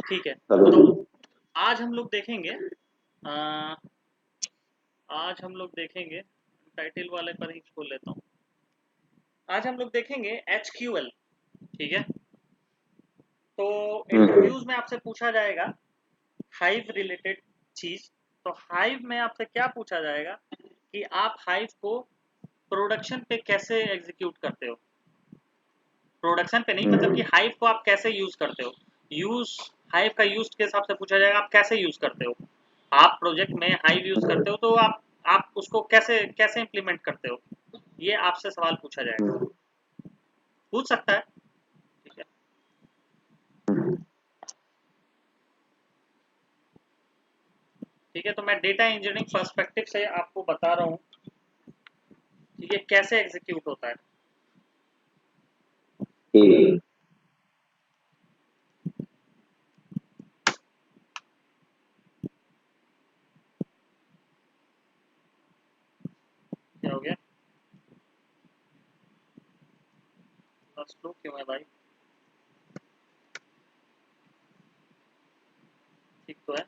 ठीक है, हेलो। तो आज हम लोग देखेंगे आज हम लोग देखेंगे, टाइटल वाले पर ही खोल लेता हूँ। आज हम लोग देखेंगे एचक्यूएल। ठीक है, तो हम्म। इंटरव्यूज में आपसे पूछा जाएगा हाइव रिलेटेड चीज। तो हाइव में आपसे क्या पूछा जाएगा कि आप हाइव को प्रोडक्शन पे कैसे एग्जीक्यूट करते हो। प्रोडक्शन पे नहीं, मतलब कि हम्म। हाइव को आप कैसे यूज करते हो। यूज हाइव का यूज के हिसाब से पूछा जाएगा आप कैसे यूज करते हो। आप प्रोजेक्ट में हाइव यूज करते हो तो आप उसको कैसे कैसे इंप्लीमेंट करते हो, ये आपसे सवाल पूछा जाएगा। हम्म। पूछ सकता है। ठीक है, ठीक है, तो मैं डेटा इंजीनियरिंग पर्सपेक्टिव से आपको बता रहा हूँ कि ये कैसे एग्जीक्यूट होता है। ठीक। क्या हो गया, स्लो क्यों है भाई। ठीक तो है।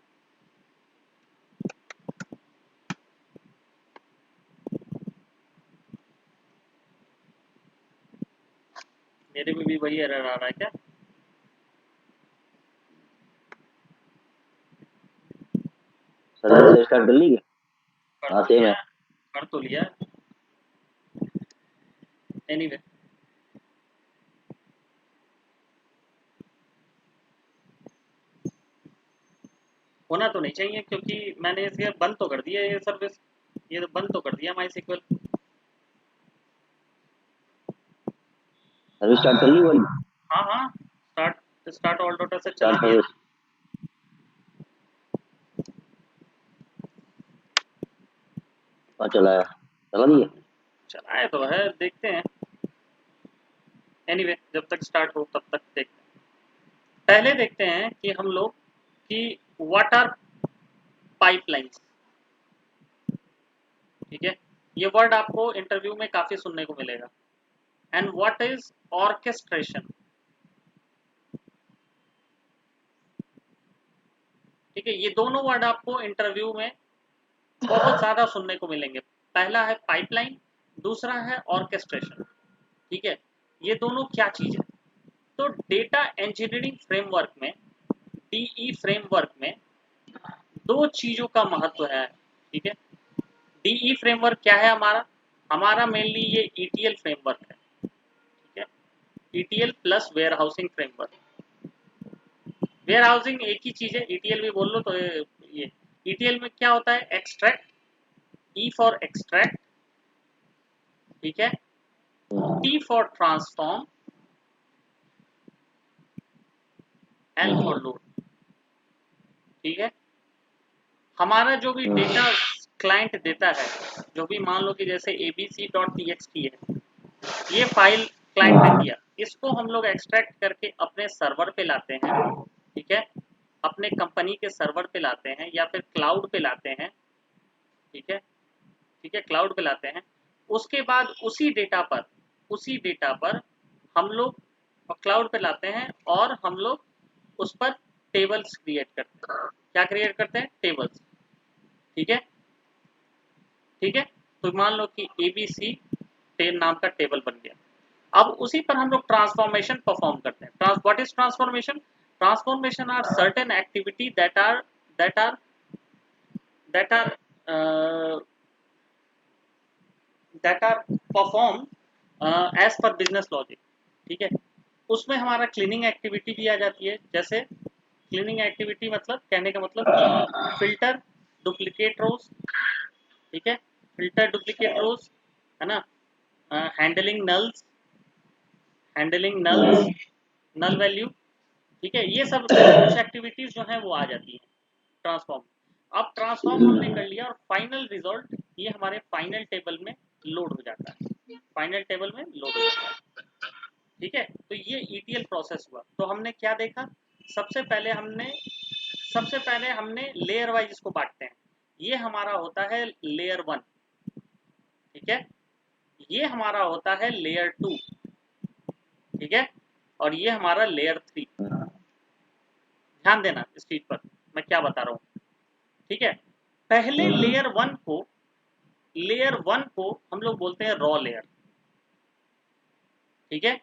मेरे में भी वही एरर आ रहा है क्या। सर्विस से स्टार्ट कर ली क्या? कर हाँ तो सेम लिया है। है, कर तो लिया एनीवे। होना तो नहीं चाहिए क्योंकि मैंने इसे बंद तो कर दिया ये सर्विस, ये तो बंद तो कर दिया माई सिक्वल। सर्विस स्टार्ट कर ली वाली। हाँ हाँ, स्टार्ट स्टार्ट ऑल डॉटर से चला स्टार्ट दिया। सर्विस। हाँ चलाया। चला हाँ दिया। चलाए तो है, देखते हैं। एनीवे, जब तक स्टार्ट हो तब तक देखते हैं। पहले देखते हैं कि हम लोग कि व्हाट आर पाइपलाइंस। ठीक है, ये वर्ड आपको इंटरव्यू में काफी सुनने को मिलेगा। And what is orchestration. ठीक है, ये दोनों वर्ड आपको इंटरव्यू में बहुत ज्यादा सुनने को मिलेंगे। पहला है पाइपलाइन, दूसरा है ऑर्केस्ट्रेशन। ठीक है, ये दोनों क्या चीज है। तो डेटा इंजीनियरिंग फ्रेमवर्क में, डीई फ्रेमवर्क में दो चीजों का महत्व है। ठीक है, डीई फ्रेमवर्क क्या है हमारा, हमारा मेनली ये ईटीएल फ्रेमवर्क है। ठीक है, ETL plus warehousing framework. Warehousing एक ही चीज है, ईटीएल भी बोल लो तो ये ईटीएल में क्या होता है, एक्सट्रैक्ट, ई फॉर एक्सट्रैक्ट। ठीक है, T for transform, L for load. ठीक है, हमारा जो भी डेटा क्लाइंट देता है, जो भी मान लो कि जैसे abc.txt है, ये फाइल क्लाइंट ने दिया, इसको हम लोग एक्सट्रैक्ट करके अपने सर्वर पे लाते हैं। ठीक है, अपने कंपनी के सर्वर पे लाते हैं या फिर क्लाउड पे लाते हैं। ठीक है, ठीक है, क्लाउड पे लाते हैं। उसके बाद उसी डेटा पर हम लोग क्लाउड पे लाते हैं और हम लोग उस पर टेबल्स क्रिएट करते हैं। क्या क्रिएट करते हैं, टेबल्स। ठीक है, ठीक है, तो मान लो कि एबीसी टेन नाम का टेबल बन गया। अब उसी पर हम लोग ट्रांसफॉर्मेशन परफॉर्म करते हैं। What is transformation, transformation are certain activity that are that are that are perform as per business logic. ठीक है, उसमें हमारा क्लीनिंग एक्टिविटी भी आ जाती है। जैसे क्लीनिंग एक्टिविटी मतलब, कहने का मतलब कि फिल्टर डुप्लीकेट रोज। ठीक है, फिल्टर डुप्लीकेट रोज, है ना, handling nulls, handling nulls, null value. ठीक है, ये सब कुछ एक्टिविटीज जो हैं वो आ जाती हैं ट्रांसफॉर्म। अब ट्रांसफॉर्म हमने कर लिया और फाइनल रिजल्ट ये हमारे फाइनल टेबल में लोड हो जाता है, फाइनल टेबल में लोड हो जाता है। ठीक है, तो ये ईटीएल प्रोसेस हुआ। तो हमने क्या देखा, सबसे पहले हमने लेयर वाइज इसको बांटते हैं। ये हमारा होता है लेयर वन। ठीक है, ये हमारा होता है लेयर टू। ठीक है, और ये हमारा लेयर थ्री। ध्यान देना इस चीज पर, मैं क्या बता रहा हूँ। ठीक है, पहले लेयर वन को हम लोग बोलते हैं रॉ लेयर। ठीक है,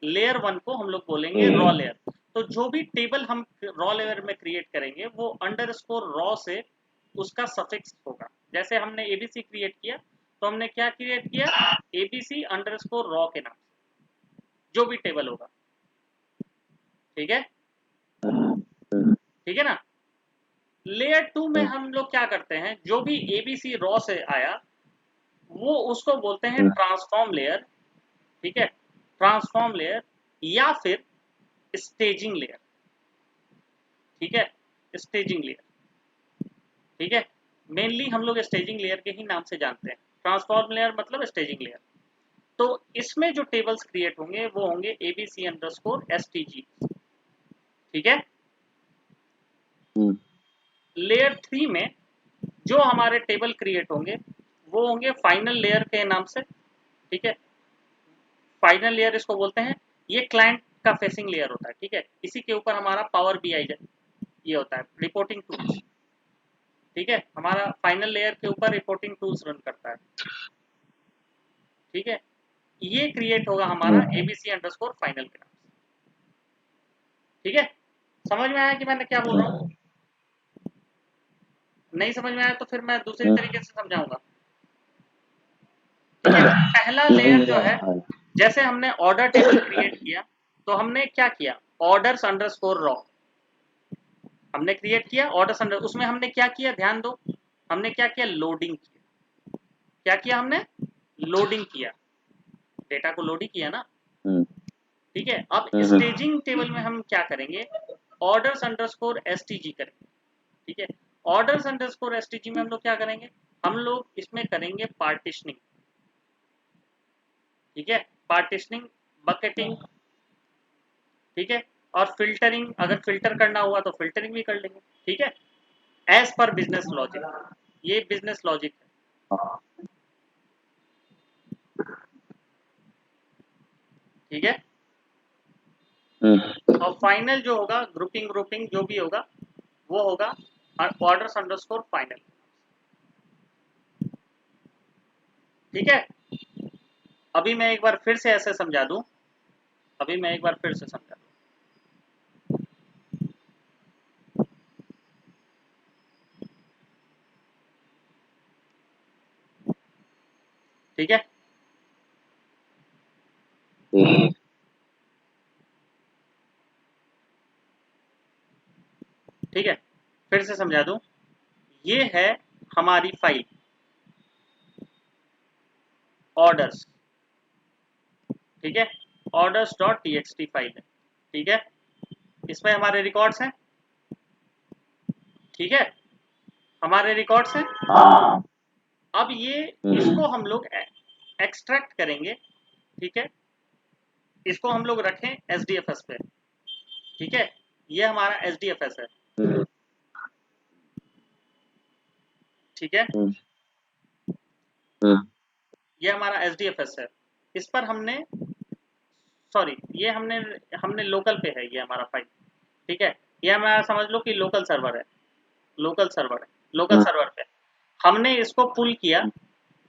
लेयर वन को हम लोग बोलेंगे रॉ लेयर। तो जो भी टेबल हम रॉ लेयर में क्रिएट करेंगे वो अंडरस्कोर रॉ से उसका सफिक्स होगा। जैसे हमने एबीसी क्रिएट किया, तो हमने क्या क्रिएट किया, एबीसी अंडरस्कोर रॉ के नाम से जो भी टेबल होगा। ठीक है, ठीक है ना। लेयर टू में हम लोग क्या करते हैं, जो भी एबीसी रॉ से आया वो उसको बोलते हैं ट्रांसफॉर्म लेयर। ठीक है, ट्रांसफॉर्म लेयर या फिर स्टेजिंग लेयर। ठीक है, स्टेजिंग लेयर। ठीक है, मेनली हम लोग स्टेजिंग लेयर के ही नाम से जानते हैं। ट्रांसफॉर्म लेयर मतलब स्टेजिंग लेयर। तो इसमें जो टेबल्स क्रिएट होंगे वो होंगे एबीसी अंडरस्कोर एसटीजी। ठीक है, लेयर थ्री में जो हमारे टेबल क्रिएट होंगे वो होंगे फाइनल लेयर के नाम से। ठीक है, फाइनल लेयर इसको बोलते हैं, ये क्लाइंट का फेसिंग लेयर होता है। ठीक है, इसी के ऊपर हमारा पावर बीआई ये होता है, रिपोर्टिंग टूल्स। ठीक है, हमारा फाइनल लेयर के ऊपर रिपोर्टिंग टूल्स रन करता है। ठीक है, ये क्रिएट होगा हमारा एबीसी अंडरस्कोर फाइनल के नाम से। ठीक है, समझ में आया कि मैंने क्या बोल रहा हूँ? नहीं समझ में आया तो फिर मैं दूसरी तरीके से समझाऊंगा। ठीक है, पहला लेयर जो है, जैसे हमने ऑर्डर टेबल क्रिएट किया तो हमने क्या किया, ऑर्डर्स अंडरस्कोर रॉ हमने क्रिएट किया। ऑर्डर्स अंडर, उसमें हमने क्या किया, ध्यान दो, हमने क्या किया, लोडिंग किया। क्या किया हमने, लोडिंग किया, डेटा को लोड ही किया ना। ठीक है, अब स्टेजिंग टेबल में हम क्या करेंगे, ऑर्डर्स अंडरस्कोर एसटीजी करेंगे। ठीक है, ऑर्डर्स अंडरस्कोर एसटीजी में हम लोग क्या करेंगे, हम लोग इसमें करेंगे पार्टिशनिंग। ठीक है, पार्टिशनिंग, बकेटिंग। ठीक है, और फिल्टरिंग, अगर फिल्टर करना हुआ तो फिल्टरिंग भी कर लेंगे। ठीक है, एज पर बिजनेस लॉजिक, ये बिजनेस लॉजिक है। ठीक है, और फाइनल जो होगा, ग्रुपिंग ग्रुपिंग जो भी होगा वो होगा ऑर्डर्स अंडरस्कोर फाइनल। ठीक है, अभी मैं एक बार फिर से ऐसे समझा दूं, अभी मैं एक बार फिर से समझा दूं। ठीक है, ठीक है, फिर से समझा दूं, ये है हमारी फाइल ऑर्डर्स। ठीक है, ऑर्डर्स डॉट टीएक्सटी फाइल है। ठीक है, इसमें हमारे रिकॉर्ड्स हैं। ठीक है, हमारे रिकॉर्ड्स हैं। अब ये, इसको हम लोग एक्सट्रैक्ट करेंगे। ठीक है, इसको हम लोग रखें एसडीएफएस पे। ठीक है, ये हमारा एसडीएफएस है। ठीक है, ये हमारा एसडीएफएस है। इस पर हमने, सॉरी, ये हमने हमने लोकल पे है ये हमारा फाइल। ठीक है, ये हमारा समझ लो कि लोकल सर्वर है, लोकल सर्वर है, लोकल सर्वर पे हमने इसको पुल किया,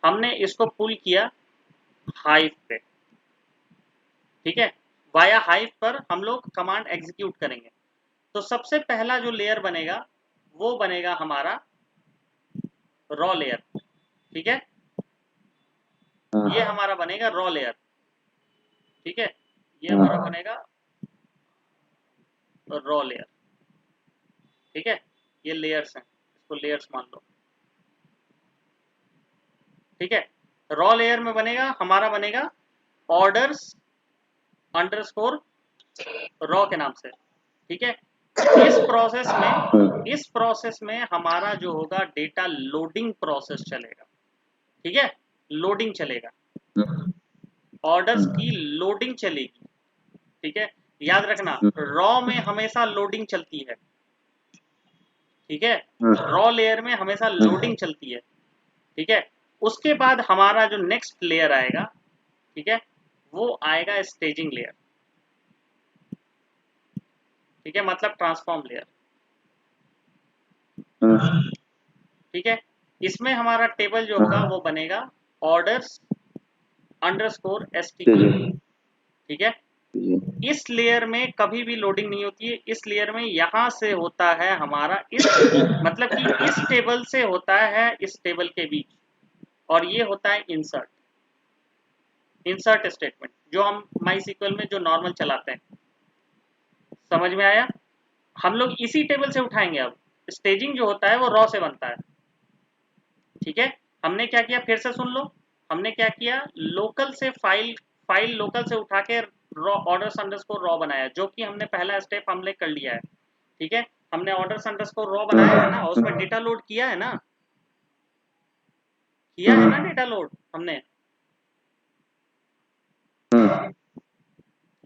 हमने इसको पुल किया हाइव पे। ठीक है, वाया हाइव पर हम लोग कमांड एग्जीक्यूट करेंगे। तो सबसे पहला जो लेयर बनेगा वो बनेगा हमारा रॉ लेयर। ठीक है, ये हमारा बनेगा रॉ लेयर। ठीक है, ये हमारा बनेगा रॉ लेयर। ठीक है, ये लेयर्स हैं, इसको लेयर्स मान लो। ठीक है, रॉ लेयर में बनेगा हमारा, बनेगा ऑर्डर्स अंडरस्कोर रॉ के नाम से। ठीक है, इस प्रोसेस में हमारा जो होगा डेटा लोडिंग प्रोसेस चलेगा। ठीक है, लोडिंग चलेगा, ऑर्डर्स की लोडिंग चलेगी। ठीक है, याद रखना रॉ में हमेशा लोडिंग चलती है। ठीक है, रॉ लेयर में हमेशा लोडिंग चलती है। ठीक है, उसके बाद हमारा जो नेक्स्ट लेयर आएगा, ठीक है, वो आएगा स्टेजिंग लेयर। ठीक है, मतलब ट्रांसफॉर्म लेयर। हम्म, ठीक है, इसमें हमारा टेबल जो होगा वो बनेगा ऑर्डर्स अंडरस्कोर जी STQ। जी ठीक है, जी इस लेयर में कभी भी लोडिंग नहीं होती है। इस लेयर में यहां से होता है हमारा इस, मतलब कि इस टेबल से होता है इस टेबल के बीच, और ये होता है इंसर्ट। इंसर्ट स्टेटमेंट जो हम माई सीक्वल में जो नॉर्मल चलाते हैं। समझ में आया? हम लोग इसी टेबल से उठाएंगे। अब स्टेजिंग जो होता है वो रॉ से बनता है। ठीक है, हमने क्या किया फिर से सुन लो। हमने क्या किया, लोकल से फाइल लोकल से उठा के रॉ ऑर्डर्स अंडरस्कोर रॉ बनाया, जो कि हमने पहला स्टेप हमने कर लिया है। ठीक है, हमने ऑर्डर्स अंडरस्कोर रॉ बनाया है ना, और उसमें डेटा लोड किया है ना, किया है ना हम्म, डेटा लोड हमने। हम्म,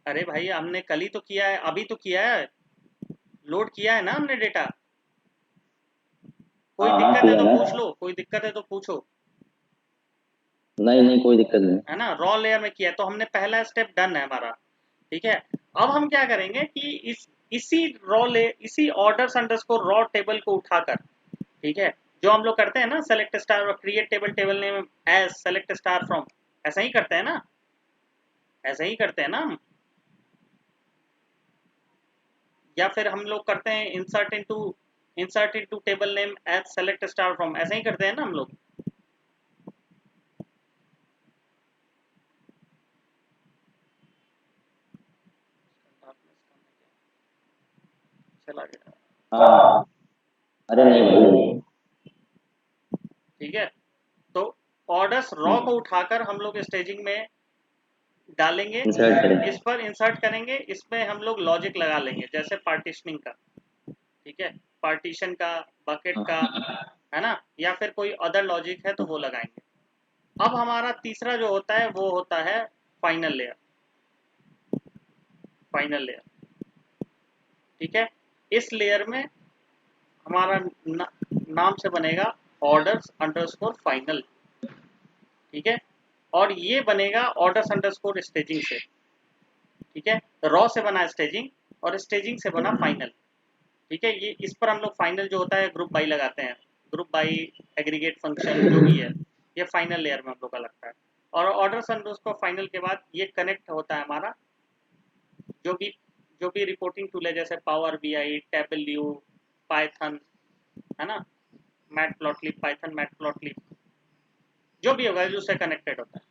अरे भाई हमने कल ही तो किया है, अभी तो किया है, लोड किया है ना हमने डेटा। कोई हाँ हाँ दिक्कत है किया तो ना। पूछ लो, कोई दिक्कत है तो पूछो। नहीं नहीं कोई दिक्कत नहीं। है ना, रॉ लेयर में किया है, तो हमने पहला स्टेप डन है हमारा। ठीक है, अब हम क्या करेंगे कि इसी ऑर्डर्स अंडरस्कोर रॉ टेबल को उठाकर, ठीक है, जो हम लोग करते हैं ना सेलेक्ट स्टार और create table, table name as select star from, ऐसा ही करते हैं ना, ऐसा ही करते हैं ना हम। या फिर हम लोग करते हैं insert into table name as select star from, ऐसा ही करते हैं ना हम लोग। चला गया। हाँ अरे नहीं भाई। ठीक है, तो ऑर्डर्स रॉ को उठाकर हम लोग स्टेजिंग में डालेंगे, इंसर्ट करें। इस पर इंसर्ट करेंगे, इसमें हम लोग लॉजिक लगा लेंगे जैसे पार्टीशनिंग का। ठीक है, पार्टीशन का, बकेट का, है ना, या फिर कोई अदर लॉजिक है तो वो लगाएंगे। अब हमारा तीसरा जो होता है वो होता है फाइनल लेयर। फाइनल लेयर, ठीक है, इस लेयर में हमारा नाम से बनेगा ऑर्डर्स अंडरस्कोर फाइनल। ठीक है, और ये बनेगा ऑर्डर्स अंडरस्कोर स्टेजिंग से। ठीक है, रॉ से बना स्टेजिंग और स्टेजिंग से बना फाइनल। ठीक है, ये इस पर हम लोग फाइनल जो होता है ग्रुप बाई लगाते हैं, ग्रुप बाई एग्रीगेट फंक्शन जो भी है, ये फाइनल लेयर में हम लोग का लगता है। और ऑर्डर्स अंडरस्कोर फाइनल के बाद ये कनेक्ट होता है हमारा जो भी जो भी रिपोर्टिंग टूल है, जैसे पावर BI, टैबल्यू, पाइथन, है ना, matplotlib, Python matplotlib, जो भी होगा जो उससे कनेक्टेड होता है।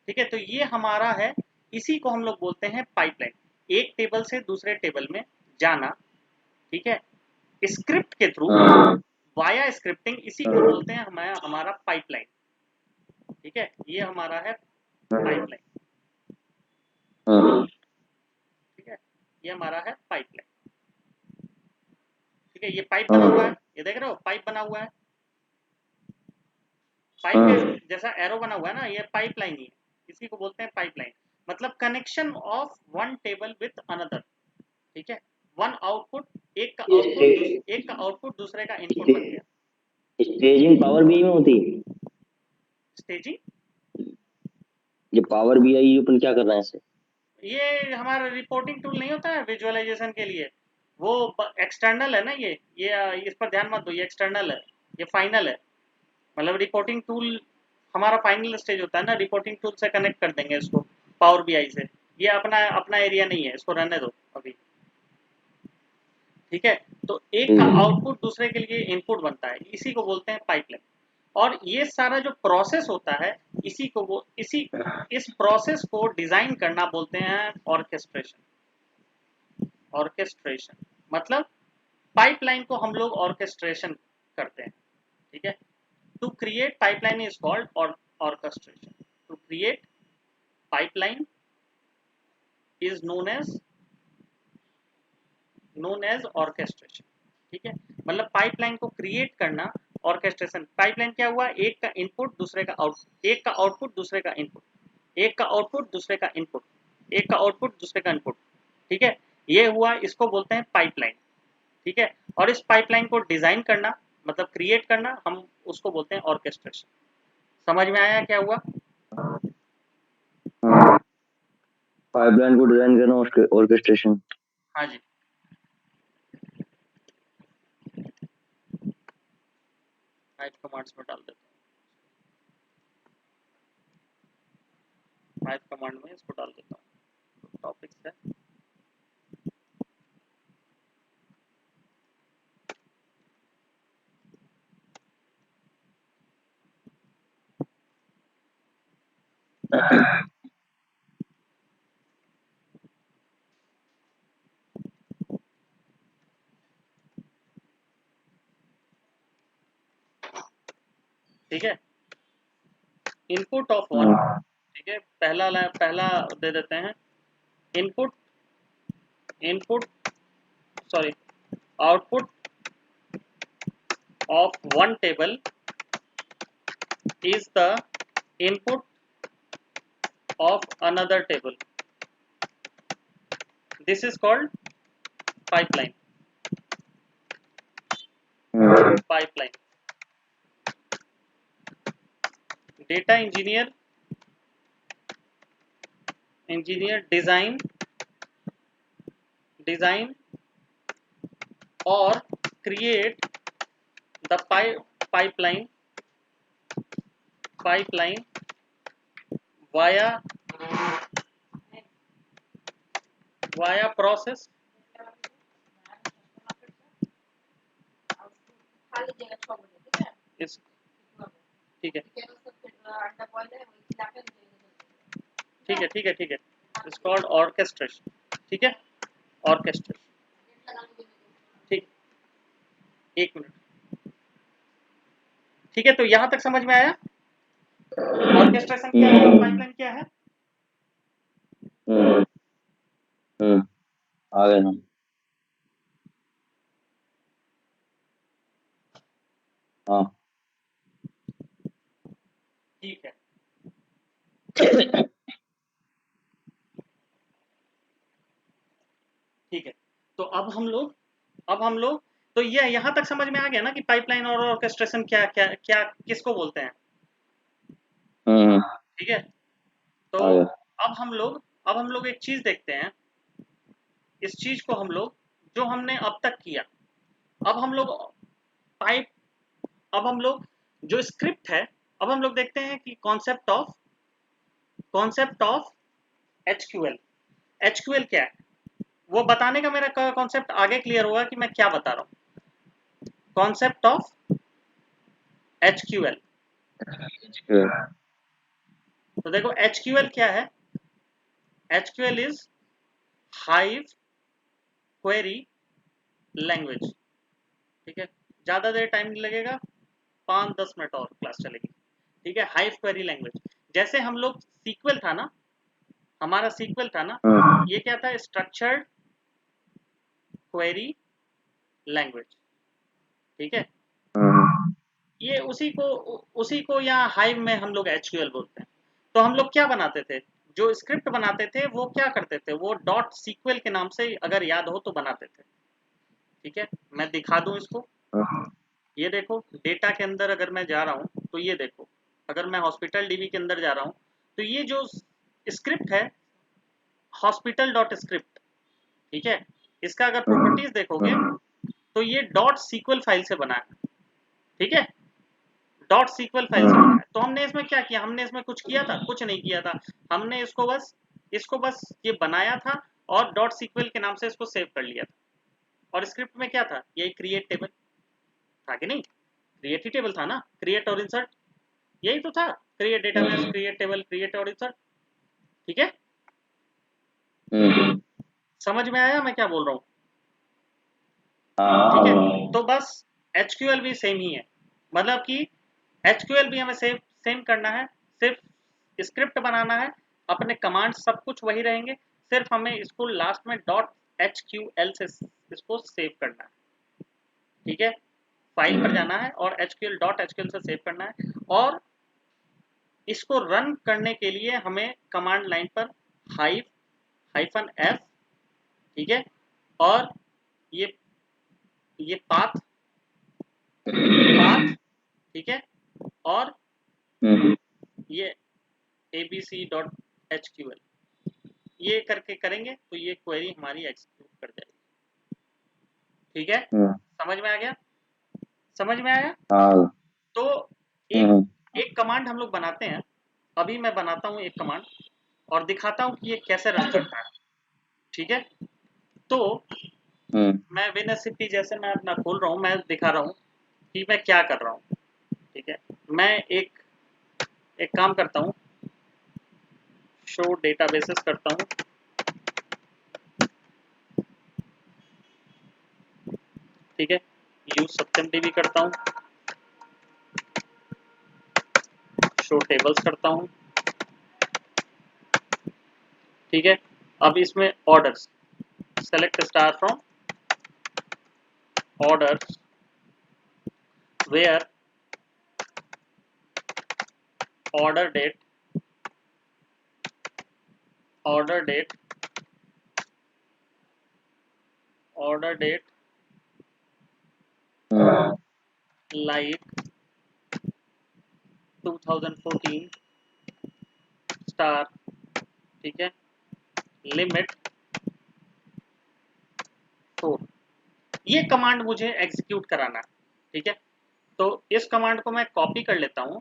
ठीक है, तो ये हमारा है, इसी को हम लोग बोलते हैं पाइपलाइन। एक टेबल से दूसरे टेबल में जाना, ठीक है, स्क्रिप्ट के थ्रू, हाँ वाया स्क्रिप्टिंग, इसी को बोलते हैं हमारा हमारा पाइपलाइन। ठीक है, ये हमारा है पाइपलाइन। हाँ ठीक है, ये हमारा है पाइपलाइन। ठीक है, ये पाइप बना हुआ है, हाँ ये देख रहे हो पाइप बना हुआ है, पाइप के हाँ जैसा एरो बना हुआ है ना, ये पाइपलाइन ही है, इसी को बोलते हैं पाइपलाइन। मतलब connection of one table with another. ठीक है, वन आउटपुट, एक का आउटपुट दूसरे का इनपुट बन गया। स्टेजिंग पावर बीआई में होती है। स्टेजिंग, ये पावर बीआई अपन क्या कर रहे हैं इससे। ये हमारा रिपोर्टिंग टूल नहीं होता है विजुअलाइजेशन के लिए, वो एक्सटर्नल है ना, ये इस पर ध्यान मत दो, ये एक्सटर्नल है, ये फाइनल है। मतलब रिपोर्टिंग टूल हमारा फाइनल स्टेज होता है ना, रिपोर्टिंग टूल से कनेक्ट कर देंगे इसको पावर BI से। ये अपना अपना एरिया नहीं है, इसको रहने दो अभी। ठीक है, तो एक का ठीक आउटपुट दूसरे के लिए इनपुट बनता है, इसी को बोलते हैं पाइपलाइन। और ये सारा जो प्रोसेस होता है, इसी को वो इसी इस प्रोसेस को डिजाइन करना बोलते हैं ऑर्केस्ट्रेशन। ऑर्केस्ट्रेशन मतलब पाइपलाइन को हम लोग ऑर्केस्ट्रेशन करते हैं। ठीक है, to create pipeline is called orchestration. To create pipeline is known as orchestration. ठीक है, मतलब पाइपलाइन को क्रिएट करना ऑर्केस्ट्रेशन। पाइपलाइन क्या हुआ, एक का इनपुट दूसरे का आउटपुट, एक का आउटपुट दूसरे का इनपुट, एक का आउटपुट दूसरे का इनपुट, एक का आउटपुट दूसरे का इनपुट। ठीक है, ये हुआ, इसको बोलते हैं पाइपलाइन। ठीक है, और इस पाइपलाइन को डिजाइन करना मतलब क्रिएट करना, हम उसको बोलते हैं ऑर्केस्ट्रेशन। समझ में आया क्या हुआ? है। पाइपलाइन को डिजाइन करना ऑर्केस्ट्रेशन। हाँ जी, हाइव कमांड्स में डाल देता हूँ, हाइव कमांड में इसको डाल देता हूँ, टॉपिक्स है। ठीक है, इनपुट ऑफ वन, ठीक है, पहला दे देते हैं input, input sorry output of one table is the input of another table. This is called pipeline. Pipeline. Data engineer design or create the pipeline via process is, ठीक है, ठीक है, it's called orchestration, ठीक है, orchestration, ठीक, एक minute, ठीक है, तो यहां तक समझ में आया ऑर्केस्ट्रेशन क्या है और पाइपलाइन क्या है। आ गए ना, हाँ ठीक है, ठीक है, तो अब हम लोग तो ये यहां तक समझ में आ गया ना कि पाइपलाइन और ऑर्केस्ट्रेशन क्या क्या क्या किसको बोलते हैं, ठीक है, तो आ गया। अब हम लोग एक चीज देखते हैं, इस चीज को हम लोग जो हमने अब तक किया, अब हम लोग पाइप अब हम लोग जो स्क्रिप्ट है, अब हम लोग देखते हैं कि कॉन्सेप्ट ऑफ एचक्यूएल, एचक्यूएल क्या है वो बताने का मेरा कॉन्सेप्ट आगे क्लियर होगा कि मैं क्या बता रहा हूं। कॉन्सेप्ट ऑफ एचक्यूएल, तो देखो एचक्यूएल क्या है, एचक्यूएल इज हाइव क्वेरी लैंग्वेज, ठीक है, ज्यादा देर टाइम नहीं लगेगा, 5-10 मिनट और क्लास चलेगी, ठीक है, हाइव क्वेरी लैंग्वेज, जैसे हम लोग सीक्वल था ना, हमारा सीक्वल था ना, ये क्या था, स्ट्रक्चर्ड क्वेरी लैंग्वेज, ठीक है, ये उसी को यहाँ हाइव में हम लोग एचक्यूएल बोलते हैं। तो हम लोग क्या बनाते थे, जो स्क्रिप्ट बनाते थे वो क्या करते थे, वो डॉट सीक्वल के नाम से अगर याद हो तो बनाते थे, ठीक है, मैं दिखा दूं इसको, ये देखो डेटा के अंदर अगर मैं जा रहा हूँ तो ये देखो, अगर मैं हॉस्पिटल डीबी के अंदर जा रहा हूँ तो ये जो स्क्रिप्ट है हॉस्पिटल डॉट स्क्रिप्ट, ठीक है, इसका अगर प्रॉपर्टीज देखोगे तो ये डॉट सीक्वल फाइल से बना है, ठीक है, डॉट सीक्वल फाइल से बना है। तो हमने इसमें क्या किया, हमने इसमें कुछ किया था, कुछ नहीं किया था, हमने इसको बस ये बनाया था और डॉट सीक्वल के नाम से इसको सेव कर लिया था, और स्क्रिप्ट में क्या था, यही क्रिएट टेबल था कि नहीं, क्रिएट ही टेबल था ना, क्रिएट और इंसर्ट, यही तो था, create database, create table, create और इंसर्ट, ठीक है, समझ में आया मैं क्या बोल रहा हूँ, ठीक है, तो बस एचक्यूएल भी सेम ही है, मतलब कि एचक्यूएल भी हमें सेम करना है, सिर्फ स्क्रिप्ट बनाना है, अपने कमांड सब कुछ वही रहेंगे, सिर्फ हमें इसको लास्ट में डॉट एचक्यूएल से इसको सेव करना है, ठीक है, फाइल पर जाना है और एचक्यूएल डॉट एचक्यूएल से सेव करना है, और इसको रन करने के लिए हमें कमांड लाइन पर हाइफन एफ, ठीक है, और ये पाथ, ठीक है, और ये abc.hql, ये करके करेंगे तो ये क्वेरी हमारी एग्जीक्यूट कर जाएगी, ठीक है, समझ में आ गया, समझ में आया, तो एक कमांड हम लोग बनाते हैं, अभी मैं बनाता हूँ एक कमांड और दिखाता हूँ कि ये कैसे रन करता है। ठीक है, तो मैं WinSCP जैसे मैं अपना खोल रहा हूँ, मैं दिखा रहा हूँ कि मैं क्या कर रहा हूँ। ठीक है, मैं एक एक काम करता हूँ, शो डेटाबेसेस करता हूँ। ठीक है, यूज सत्यमडीबी करता हूँ, शो टेबल्स करता हूँ। ठीक है, अब इसमें orders, select star from orders where order date order date order date like 2014 star. ठीक है, लिमिट 4। ये कमांड मुझे एग्जीक्यूट कराना है। ठीक है, तो इस कमांड को मैं कॉपी कर लेता हूँ।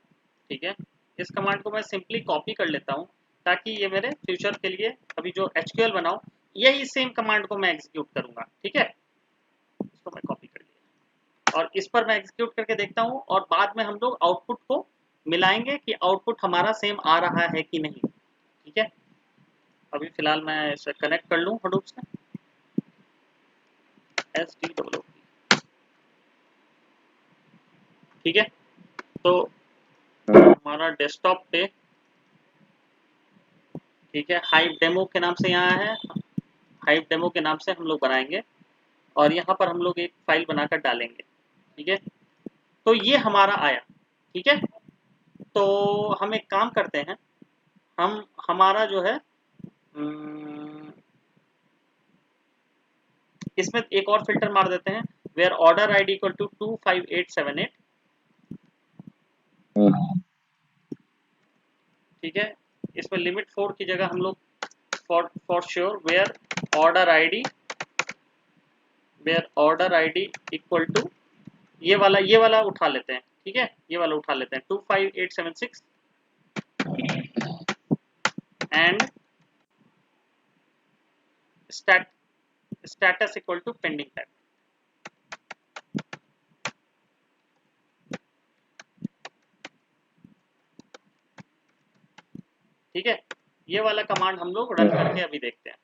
ठीक है, इस कमांड को मैं सिंपली कॉपी कर लेता हूँ ताकि ये मेरे फ्यूचर के लिए अभी जो एचक्यूएल बनाऊं यही सेम कमांड को मैं एग्जीक्यूट करूंगा। ठीक है, इसको मैं कॉपी कर लिया और इस पर मैं एग्जीक्यूट करके देखता हूँ और बाद में हम लोग आउटपुट को मिलाएंगे कि आउटपुट हमारा सेम आ रहा है कि नहीं। ठीक है, अभी फिलहाल मैं इसे कनेक्ट कर लूँ हडूप से, SDWP। ठीक है, तो हमारा डेस्कटॉप पे, ठीक है, हाइव डेमो के नाम से यहाँ है, हाइव डेमो के नाम से हम लोग बनाएंगे और यहाँ पर हम लोग एक फाइल बनाकर डालेंगे। ठीक है, तो ये हमारा आया। ठीक है, तो हम एक काम करते हैं, हम हमारा जो है इसमें एक और फिल्टर मार देते हैं, where order ID equal to 25878। ठीक है, इसमें लिमिट 4 की जगह हम लोग for sure where order ID equal to ये वाला उठा लेते हैं। ठीक है, ये वाला उठा लेते हैं 25876 and status equal to pending tag. ठीक है, ये वाला कमांड हम लोग रन करके अभी देखते हैं।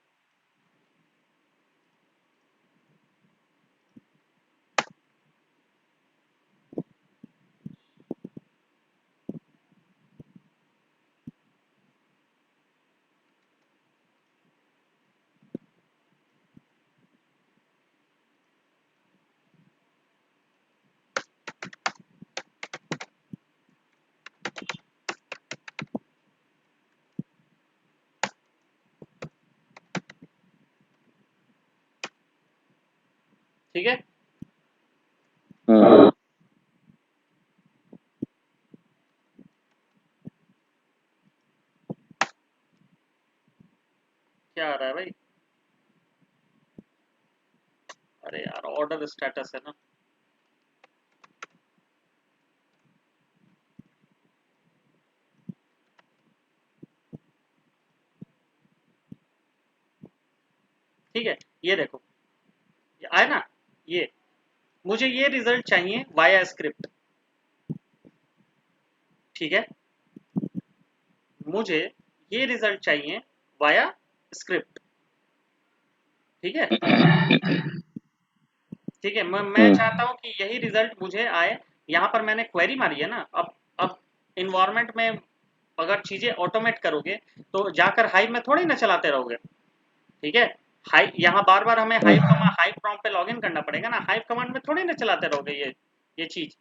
ठीक है, क्या आ रहा है भाई? अरे यार, ऑर्डर स्टेटस है ना। ठीक है, ये देखो, ये आया ना, ये मुझे ये रिजल्ट चाहिए वाया स्क्रिप्ट। ठीक है, मुझे ये रिजल्ट चाहिए वाया स्क्रिप्ट। ठीक है, ठीक है, मैं चाहता हूँ कि यही रिजल्ट मुझे आए। यहाँ पर मैंने क्वेरी मारी है ना, अब इन्वायरमेंट में अगर चीजें ऑटोमेट करोगे तो जाकर हाइव में थोड़ी ना चलाते रहोगे। ठीक है, हाइव यहाँ बार बार हमें हाइव प्रॉम्प्ट पे लॉगिन करना पड़ेगा ना, हाइव कमांड में थोड़ी ना चलाते रहोगे ये चीज।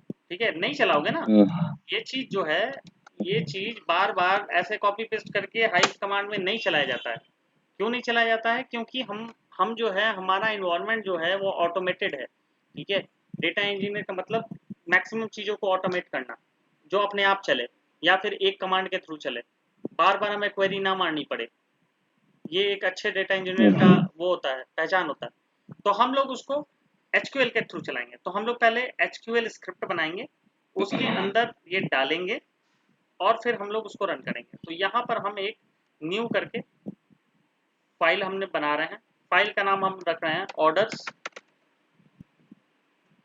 ठीक है, नहीं चलाओगे ना। ये चीज जो है, ये चीज बार बार ऐसे कॉपी पेस्ट करके हाइव कमांड में नहीं चलाया जाता है। क्यों नहीं चलाया जाता है? क्योंकि हम जो है, हमारा इन्वायरमेंट जो है वो ऑटोमेटेड है। ठीक है, डेटा इंजीनियर का मतलब मैक्सिमम चीज़ों को ऑटोमेट करना, जो अपने आप चले या फिर एक कमांड के थ्रू चले, बार बार हमें क्वेरी ना मारनी पड़े। ये एक अच्छे डेटा इंजीनियर का वो होता है, पहचान होता है। तो हम लोग उसको एचक्यूएल के थ्रू चलाएंगे। तो हम लोग पहले एचक्यूएल स्क्रिप्ट बनाएंगे। उसके अंदर ये डालेंगे और फिर हम लोग उसको रन करेंगे। तो यहाँ पर हम एक न्यू करके फाइल हमने बना रहे हैं। फाइल का नाम हम रख रहे हैं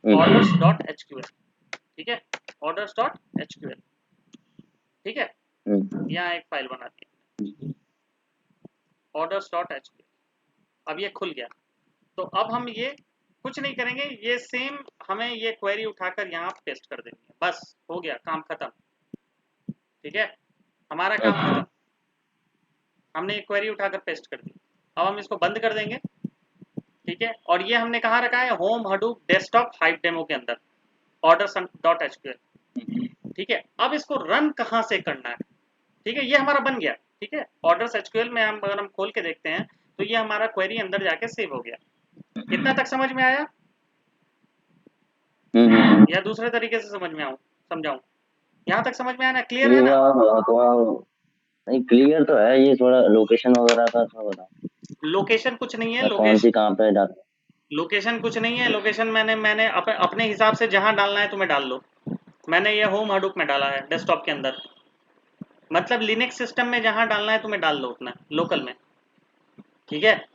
orders.hql। ठीक है, orders.hql। ठीक है, यहाँ एक फाइल बना दी orders.hql। अब ये खुल गया। तो अब हम ये कुछ नहीं करेंगे, ये सेम हमें ये क्वेरी उठाकर यहाँ पेस्ट कर देनी है। बस हो गया, काम खत्म। ठीक है, हमारा काम खत्म। हमने एक क्वेरी उठाकर पेस्ट कर दी। अब हम इसको बंद कर देंगे। ठीक है, और ये हमने कहाँ रखा है, home Hadoop desktop hive demo के अंदर orders.hql। ठीक है, अब इसको रन कहाँ से करना है। ठीक है, ये हमारा बन गया। ठीक है, orders.hql में हम अगर हम खोल के देखते हैं तो ये हमारा क्वेरी अंदर जाके सेव हो गया। इतना तक समझ में आया या दूसरे तरीके से समझ में समझाऊं? यहाँ तक समझ में आया ना, क्लियर है ना? नहीं, क्लियर तो है। ये थोड़ा लोकेशन वगैरह का थोड़ा बताओ। लोकेशन कुछ नहीं है, कौन सी कहाँ पे डाल? लोकेशन कुछ नहीं है। लोकेशन मैंने अपने हिसाब से जहां डालना है तुम्हें डाल लो। मैंने ये होम हडूप में डाला है डेस्कटॉप के अंदर। मतलब लिनक्स सिस्टम में जहां डालना है तुम्हें डाल लो अपना लोकल में। ठीक है,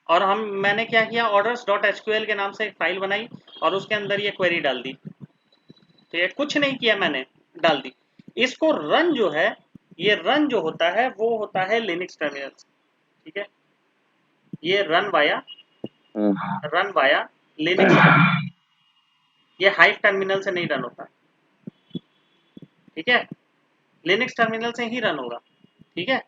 और मैंने क्या किया, orders.hql के नाम से एक फाइल बनाई और उसके अंदर ये क्वेरी डाल दी। तो ये कुछ नहीं किया, मैंने डाल दी। इसको रन जो है, ये रन जो होता है वो होता है लिनक्स टर्मिनल। ठीक है, ये रन वाया लिनक्स। ये हाइव टर्मिनल से नहीं रन होता। ठीक है, लिनक्स टर्मिनल से ही रन होगा। ठीक है,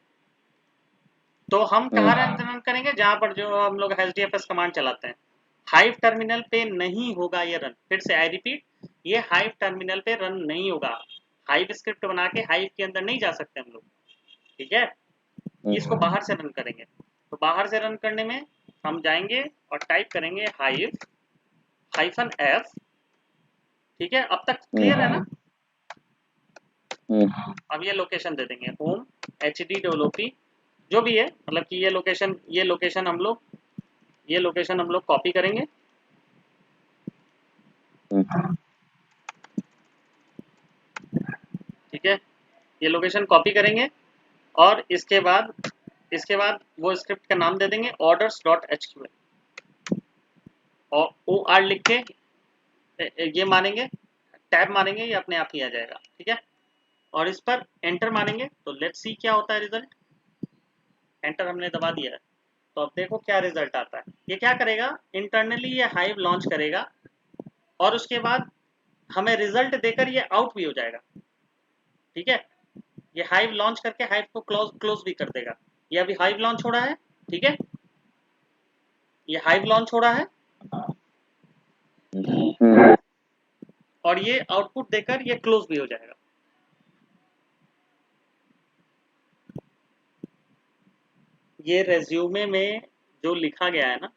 तो हम कहाँ रन करेंगे, जहां पर जो हम लोग HDFS कमांड चलाते हैं। हाइव टर्मिनल पे नहीं होगा ये रन। फिर से आई रिपीट, ये हाइव टर्मिनल पे रन नहीं होगा। हाइव स्क्रिप्ट बना के हाइव के अंदर नहीं जा सकते हम लोग। ठीक है, इसको बाहर से रन करेंगे। तो बाहर से रन करने में हम जाएंगे और टाइप करेंगे -f। ठीक है, अब तक क्लियर है ना? अब ये लोकेशन दे देंगे होम hd जो भी है, मतलब कि ये लोकेशन हम लोग कॉपी करेंगे। ठीक है, ये लोकेशन कॉपी करेंगे और इसके बाद वो स्क्रिप्ट का नाम दे देंगे orders.hql और OR लिख के ये मारेंगे, टैब मारेंगे, ये अपने आप ही आ जाएगा। ठीक है, और इस पर एंटर मारेंगे तो लेट्स सी क्या होता है रिजल्ट। एंटर हमने दबा दिया है, तो अब देखो क्या रिजल्ट आता है। ये क्या करेगा, इंटरनली ये हाइव लॉन्च करेगा और उसके बाद हमें रिजल्ट देकर ये आउट भी हो जाएगा। ठीक है, ये हाइव लॉन्च करके हाइव को क्लोज भी कर देगा। ये अभी हाइव लॉन्च हो रहा है। ठीक है, ये हाइव लॉन्च हो रहा है और ये आउटपुट देकर ये क्लोज भी हो जाएगा। ये रेज्यूमे में जो लिखा गया है ना,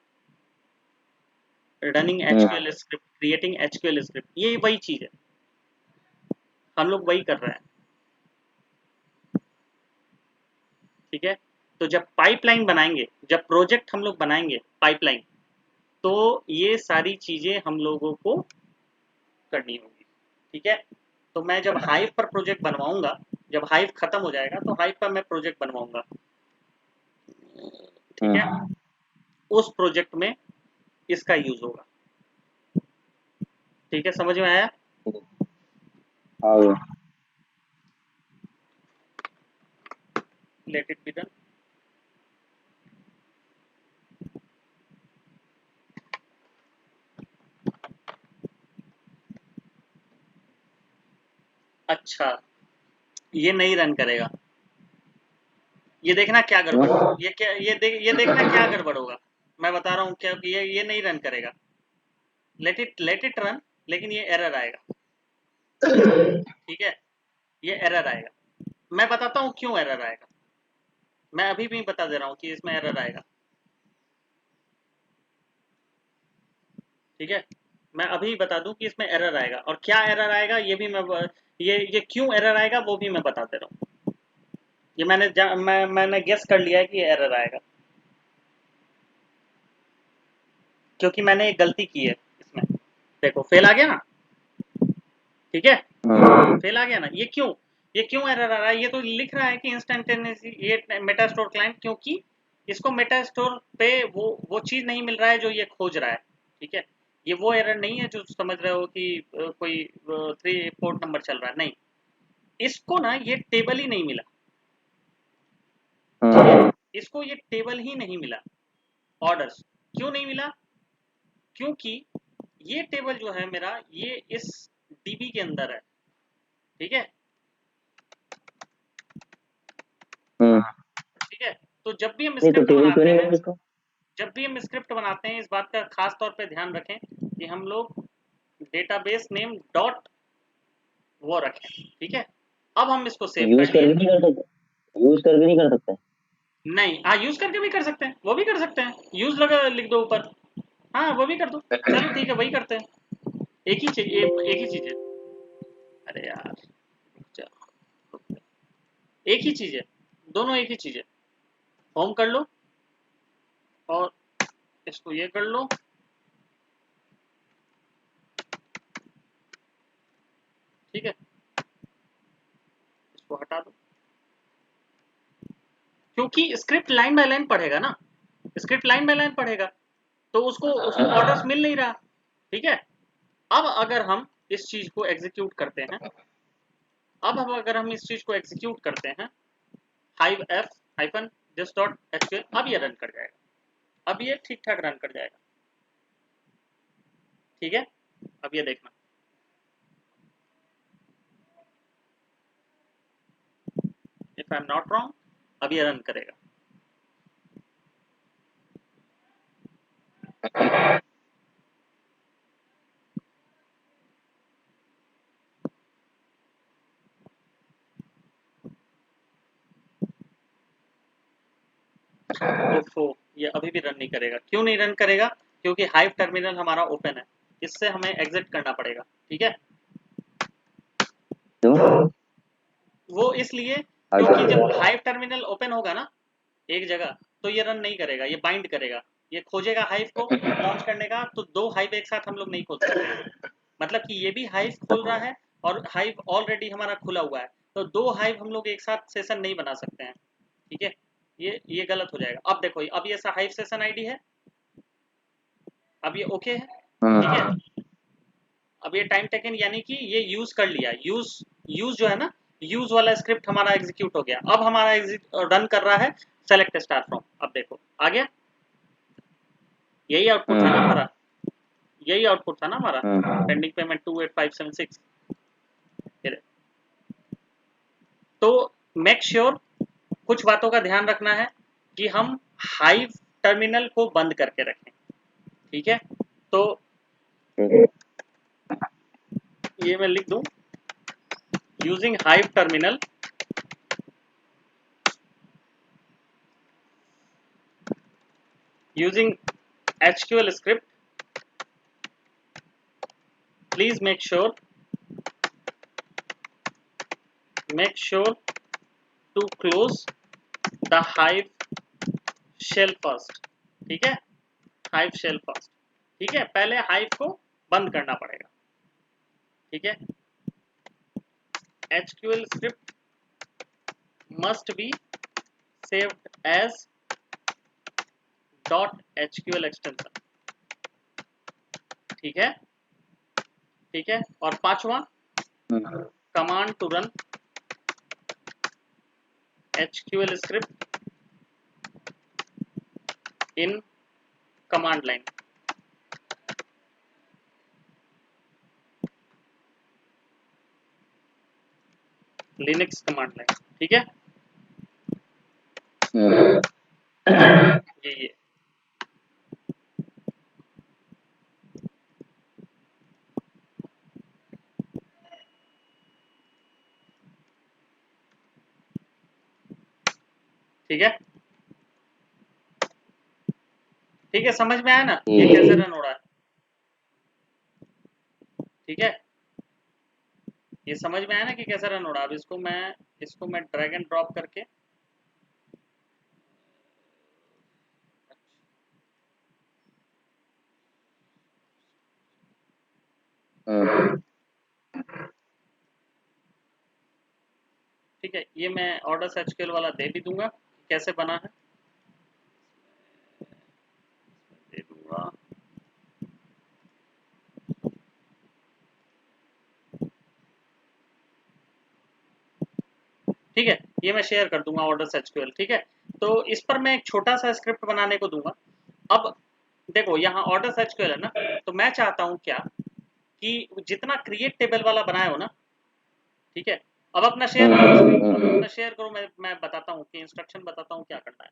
रनिंग एचक्यूएल स्क्रिप्ट, क्रिएटिंग एचक्यूएल स्क्रिप्ट, ये वही चीज है, हम लोग वही कर रहे हैं। ठीक है, तो जब पाइपलाइन बनाएंगे, जब प्रोजेक्ट हम लोग बनाएंगे पाइपलाइन, तो ये सारी चीजें हम लोगों को करनी होगी। ठीक है, तो मैं जब हाइव पर प्रोजेक्ट बनवाऊंगा, जब हाइव खत्म हो जाएगा तो हाइव पर मैं प्रोजेक्ट बनवाऊंगा। ठीक है, उस प्रोजेक्ट में इसका यूज होगा। ठीक है, समझ में आया? Let it be done. अच्छा, ये नहीं रन करेगा। ये देखना क्या गड़बड़, ये देखना क्या गड़बड़ होगा। मैं बता रहा हूँ क्या, ये नहीं रन करेगा। लेट इट रन, लेकिन ये एरर आएगा। ठीक है, ये एरर आएगा। मैं बताता हूँ क्यों एरर आएगा। मैं अभी भी बता दे रहा हूँ कि इसमें एरर आएगा। ठीक है, मैं अभी बता दूं कि इसमें एरर आएगा और क्या एरर आएगा, ये भी मैं ये क्यों एरर आएगा वो भी मैं बता दे रहा हूँ। ये मैंने गेस कर लिया है कि ये एरर आएगा, क्योंकि मैंने एक गलती की है इसमें। देखो फेल आ गया ना, ठीक है, हम्म, फेल आ गया ना। ये क्यों एरर आ रहा है? ये तो लिख रहा है कि इंस्टेंटेनियसली ये मेटा स्टोर क्लाइंट, क्योंकि इसको मेटा स्टोर पे वो चीज नहीं मिल रहा है जो ये खोज रहा है। ठीक है, ये वो एरर नहीं है जो समझ रहे हो कि कोई 3 पोर्ट नंबर चल रहा है, नहीं। इसको ना ये टेबल ही नहीं मिला। ठीक है, इसको ये टेबल ही नहीं मिला ऑर्डर्स। क्यों नहीं मिला? क्योंकि ये टेबल जो है मेरा, ये इस डीबी के अंदर है। ठीक है, हम्म। ठीक है। तो जब भी हम नहीं तो स्क्रिप्ट टेबल क्यों बनाते नहीं हैं, मिला इसको? जब भी हम स्क्रिप्ट बनाते हैं, इस बात का खास तौर पे ध्यान रखें कि हम लोग डेटाबेस नेम डॉट वो रखें। ठीक है, अब हम इसको सेव कर यूज लिए। करके नहीं कर सकते, यूज करके नहीं कर सकते? नहीं, हाँ, यूज करके भी कर सकते हैं, वो भी कर सकते हैं, यूज लगा लिख दो ऊपर। हाँ, वो भी कर दो, चलो ठीक है, वही करते हैं। एक ही चीज है। अरे यार, चलो, एक ही चीज है, दोनों एक ही चीज है। होम कर लो और इसको ये कर लो। ठीक है, इसको हटा दो, क्योंकि स्क्रिप्ट लाइन बाय लाइन पढ़ेगा ना, स्क्रिप्ट लाइन बाय लाइन पढ़ेगा, तो उसको उसको ऑर्डर्स मिल नहीं रहा। ठीक है, अब अगर हम इस चीज को एग्जीक्यूट करते हैं, अगर हम इस चीज को एग्जीक्यूट करते हैं, Hive F hyphen this dot HQL, अब ये रन कर जाएगा, अब ये ठीक ठाक रन कर जाएगा। ठीक है, अब ये देखना, if I am not wrong, अब ये रन करेगा। ओफो, ये अभी भी रन नहीं करेगा। क्यों नहीं रन करेगा? क्योंकि हाइव टर्मिनल हमारा ओपन है, इससे हमें एग्जिट करना पड़ेगा। ठीक है, क्यों? वो इसलिए क्योंकि जब अच्छा। हाइव टर्मिनल ओपन होगा ना एक जगह, तो ये रन नहीं करेगा, ये बाइंड करेगा, ये खोजेगा हाइव को लॉन्च करने का। तो दो हाइव एक साथ हम लोग नहीं खोल सकते, मतलब कि ये भी हाइव खोल रहा है और हाइव ऑलरेडी हमारा खुला हुआ है, तो दो हाइव हम लोग एक साथ सेशन नहीं बना सकते हैं। ठीक है, ये गलत हो जाएगा। अब देखो, अब ये हाइव सेशन आईडी है, अब ये ओके है। ठीक है, अब ये टाइम टेकन यानी कि ये यूज कर लिया, यूज जो है ना, यूज वाला स्क्रिप्ट हमारा एग्जीक्यूट हो गया। अब हमारा रन कर रहा है सेलेक्ट स्टार फ्रॉम। अब देखो आ गया, यही आउटपुट था ना हमारा, यही आउटपुट था ना हमारा, पेंडिंग पेमेंट 28576। तो मेक श्योर कुछ बातों का ध्यान रखना है कि हम हाइव टर्मिनल को बंद करके रखें। ठीक है, तो ये मैं लिख दूं, using Hive terminal, using HQL script, please make sure to close the hive shell first। ठीक है, हाइव शेल फर्स्ट। ठीक है, पहले हाइव को बंद करना पड़ेगा। ठीक है, HQL script must be saved as dot HQL extension. ठीक है, ठीक है, और पांचवा, command to run HQL script in command line. Linux command line. ठीक है, ये ठीक है, ठीक है, समझ में आया ना ये कैसे रन हो रहा है? ठीक है, ये समझ में आया ना कि कैसे रन हो रहा है? अब इसको मैं ड्रैग एंड ड्रॉप करके, ये मैं ऑर्डर्स एचक्यूएल वाला दे भी दूंगा, कैसे बना है दे दूंगा। ठीक है, ये मैं शेयर कर दूंगा ऑर्डर्स एचक्यूएल। ठीक है, तो इस पर मैं एक छोटा सा स्क्रिप्ट बनाने को दूंगा। अब देखो यहाँ ऑर्डर्स एचक्यूएल है ना, तो मैं चाहता हूँ क्या कि जितना क्रिएट टेबल वाला बनाए हो ना, ठीक है, अब अपना शेयर करो स्क्रीन, अपना शेयर करो, मैं बताता हूँ कि इंस्ट्रक्शन बताता हूँ क्या करना है।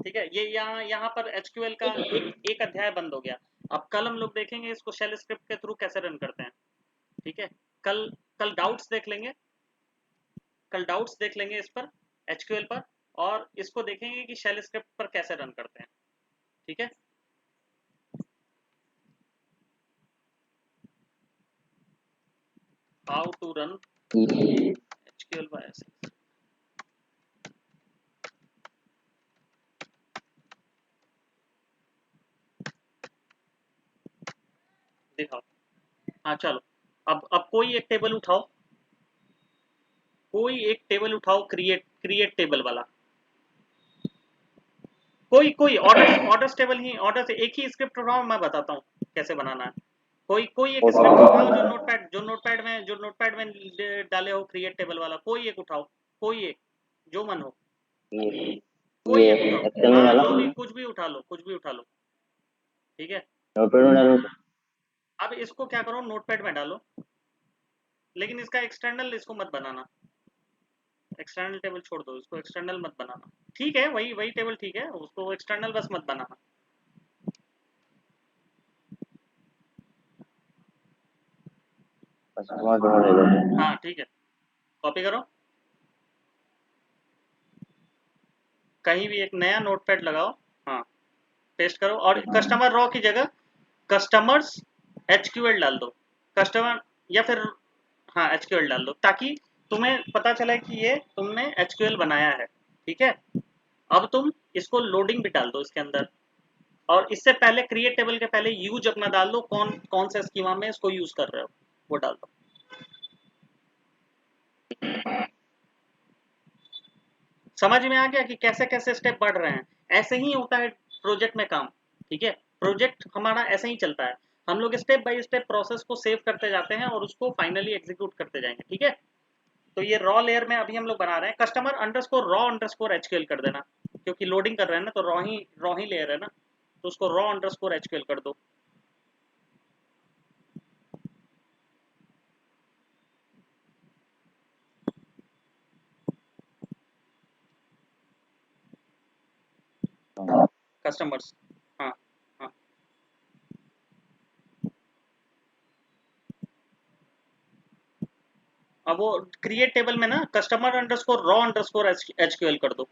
ठीक है, ये यहाँ यहाँ पर एचक्यूएल का एक अध्याय बंद हो गया। अब कल हम लोग देखेंगे इसको शेल स्क्रिप्ट के थ्रू कैसे रन करते हैं। ठीक है, कल कल डाउट्स देख लेंगे, कल डाउट्स देख लेंगे इस पर एचक्यूएल पर, और इसको देखेंगे कि शेल स्क्रिप्ट पर कैसे रन करते हैं। ठीक है, हाउ टू रन एचक्यूएल बाय एसएक्यूएल। दिखाओ, हाँ चलो, अब कोई एक टेबल उठाओ, कोई एक टेबल उठाओ, क्रिएट क्रिएट टेबल वाला, कोई कोई ऑर्डर्स टेबल ही, ऑर्डर एक ही स्क्रिप्ट उठाओ, मैं बताता हूँ कैसे बनाना है। कोई एक स्क्रिप्ट उठाओ जो नोटपैड में डाले हो, क्रिएट टेबल वाला कोई एक उठाओ, कोई एक जो मन हो, कोई ये एक उठाओ, एक्सेल में हाँ डाला, जो भी, कुछ भी उठा लो, कुछ भी उठा लो। ठीक है, नोटपैड में डालूं तो? अब इसको क्या करो, नोटपैड में डालो, लेकिन इसका एक्सटर्नल इसको मत बनाना, एक्सटर्नल टेबल छोड़ दो, इसको एक्सटर्नल मत बनाना। ठीक है, वही वही टेबल ठीक है, उसको एक्सटर्नल बस मत बनाना। कस्टमर दोनों ले लेते हाँ ठीक है, कॉपी करो, कहीं भी एक नया नोटपैड लगाओ, हाँ पेस्ट करो, और कस्टमर रॉ की जगह कस्टमर्स एचक्यूएल डाल दो, कस्टमर, या फिर हाँ एचक्यूएल डाल दो, ताकि तुम्हें पता चले कि ये तुमने एचक्यूएल बनाया है। ठीक है, अब तुम इसको लोडिंग भी डाल दो इसके अंदर, और इससे पहले क्रिएट टेबल के पहले यूज अपना डाल दो, कौन कौन से स्कीमा में इसको यूज कर रहे हो वो डाल दो। समझ में आ गया कि कैसे कैसे स्टेप बढ़ रहे हैं। ऐसे ही होता है प्रोजेक्ट में काम। ठीक है, प्रोजेक्ट हमारा ऐसे ही चलता है, हम लोग स्टेप बाय स्टेप प्रोसेस को सेव करते जाते हैं और उसको फाइनली एग्जीक्यूट करते जाएंगे। ठीक है, तो ये रॉ लेयर में अभी हम लोग बना रहे हैं, कस्टमर अंडरस्कोर रॉ अंडरस्कोर एचक्यूएल कर देना, क्योंकि लोडिंग कर रहे हैं ना, तो रॉ ही लेयर है ना, तो उसको रॉ अंडरस्कोर एचक्यूएल कर दो। हैं। कस्टमर्स, हाँ हाँ, अब वो क्रिएट टेबल में ना कस्टमर अंडरस्कोर रॉ अंडरस्कोर एचक्यूएल कर दो,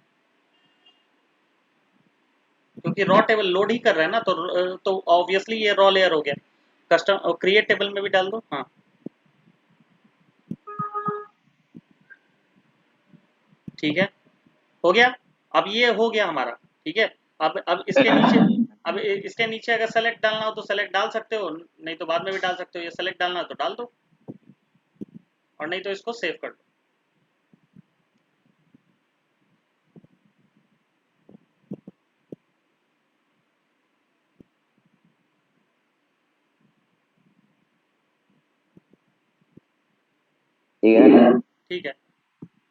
क्योंकि रॉ टेबल लोड ही कर रहा है ना, तो ऑब्वियसली ये रॉ लेयर हो गया। कस्टम क्रिएट टेबल में भी डाल दो, हाँ ठीक है, हो गया। अब ये हो गया हमारा। ठीक है, अब इसके नीचे, अब इसके नीचे अगर सेलेक्ट डालना हो तो सेलेक्ट डाल सकते हो, नहीं तो बाद में भी डाल सकते हो, ये सेलेक्ट डालना हो तो डाल दो, और नहीं तो इसको सेव कर दो। ठीक है, ठीक है,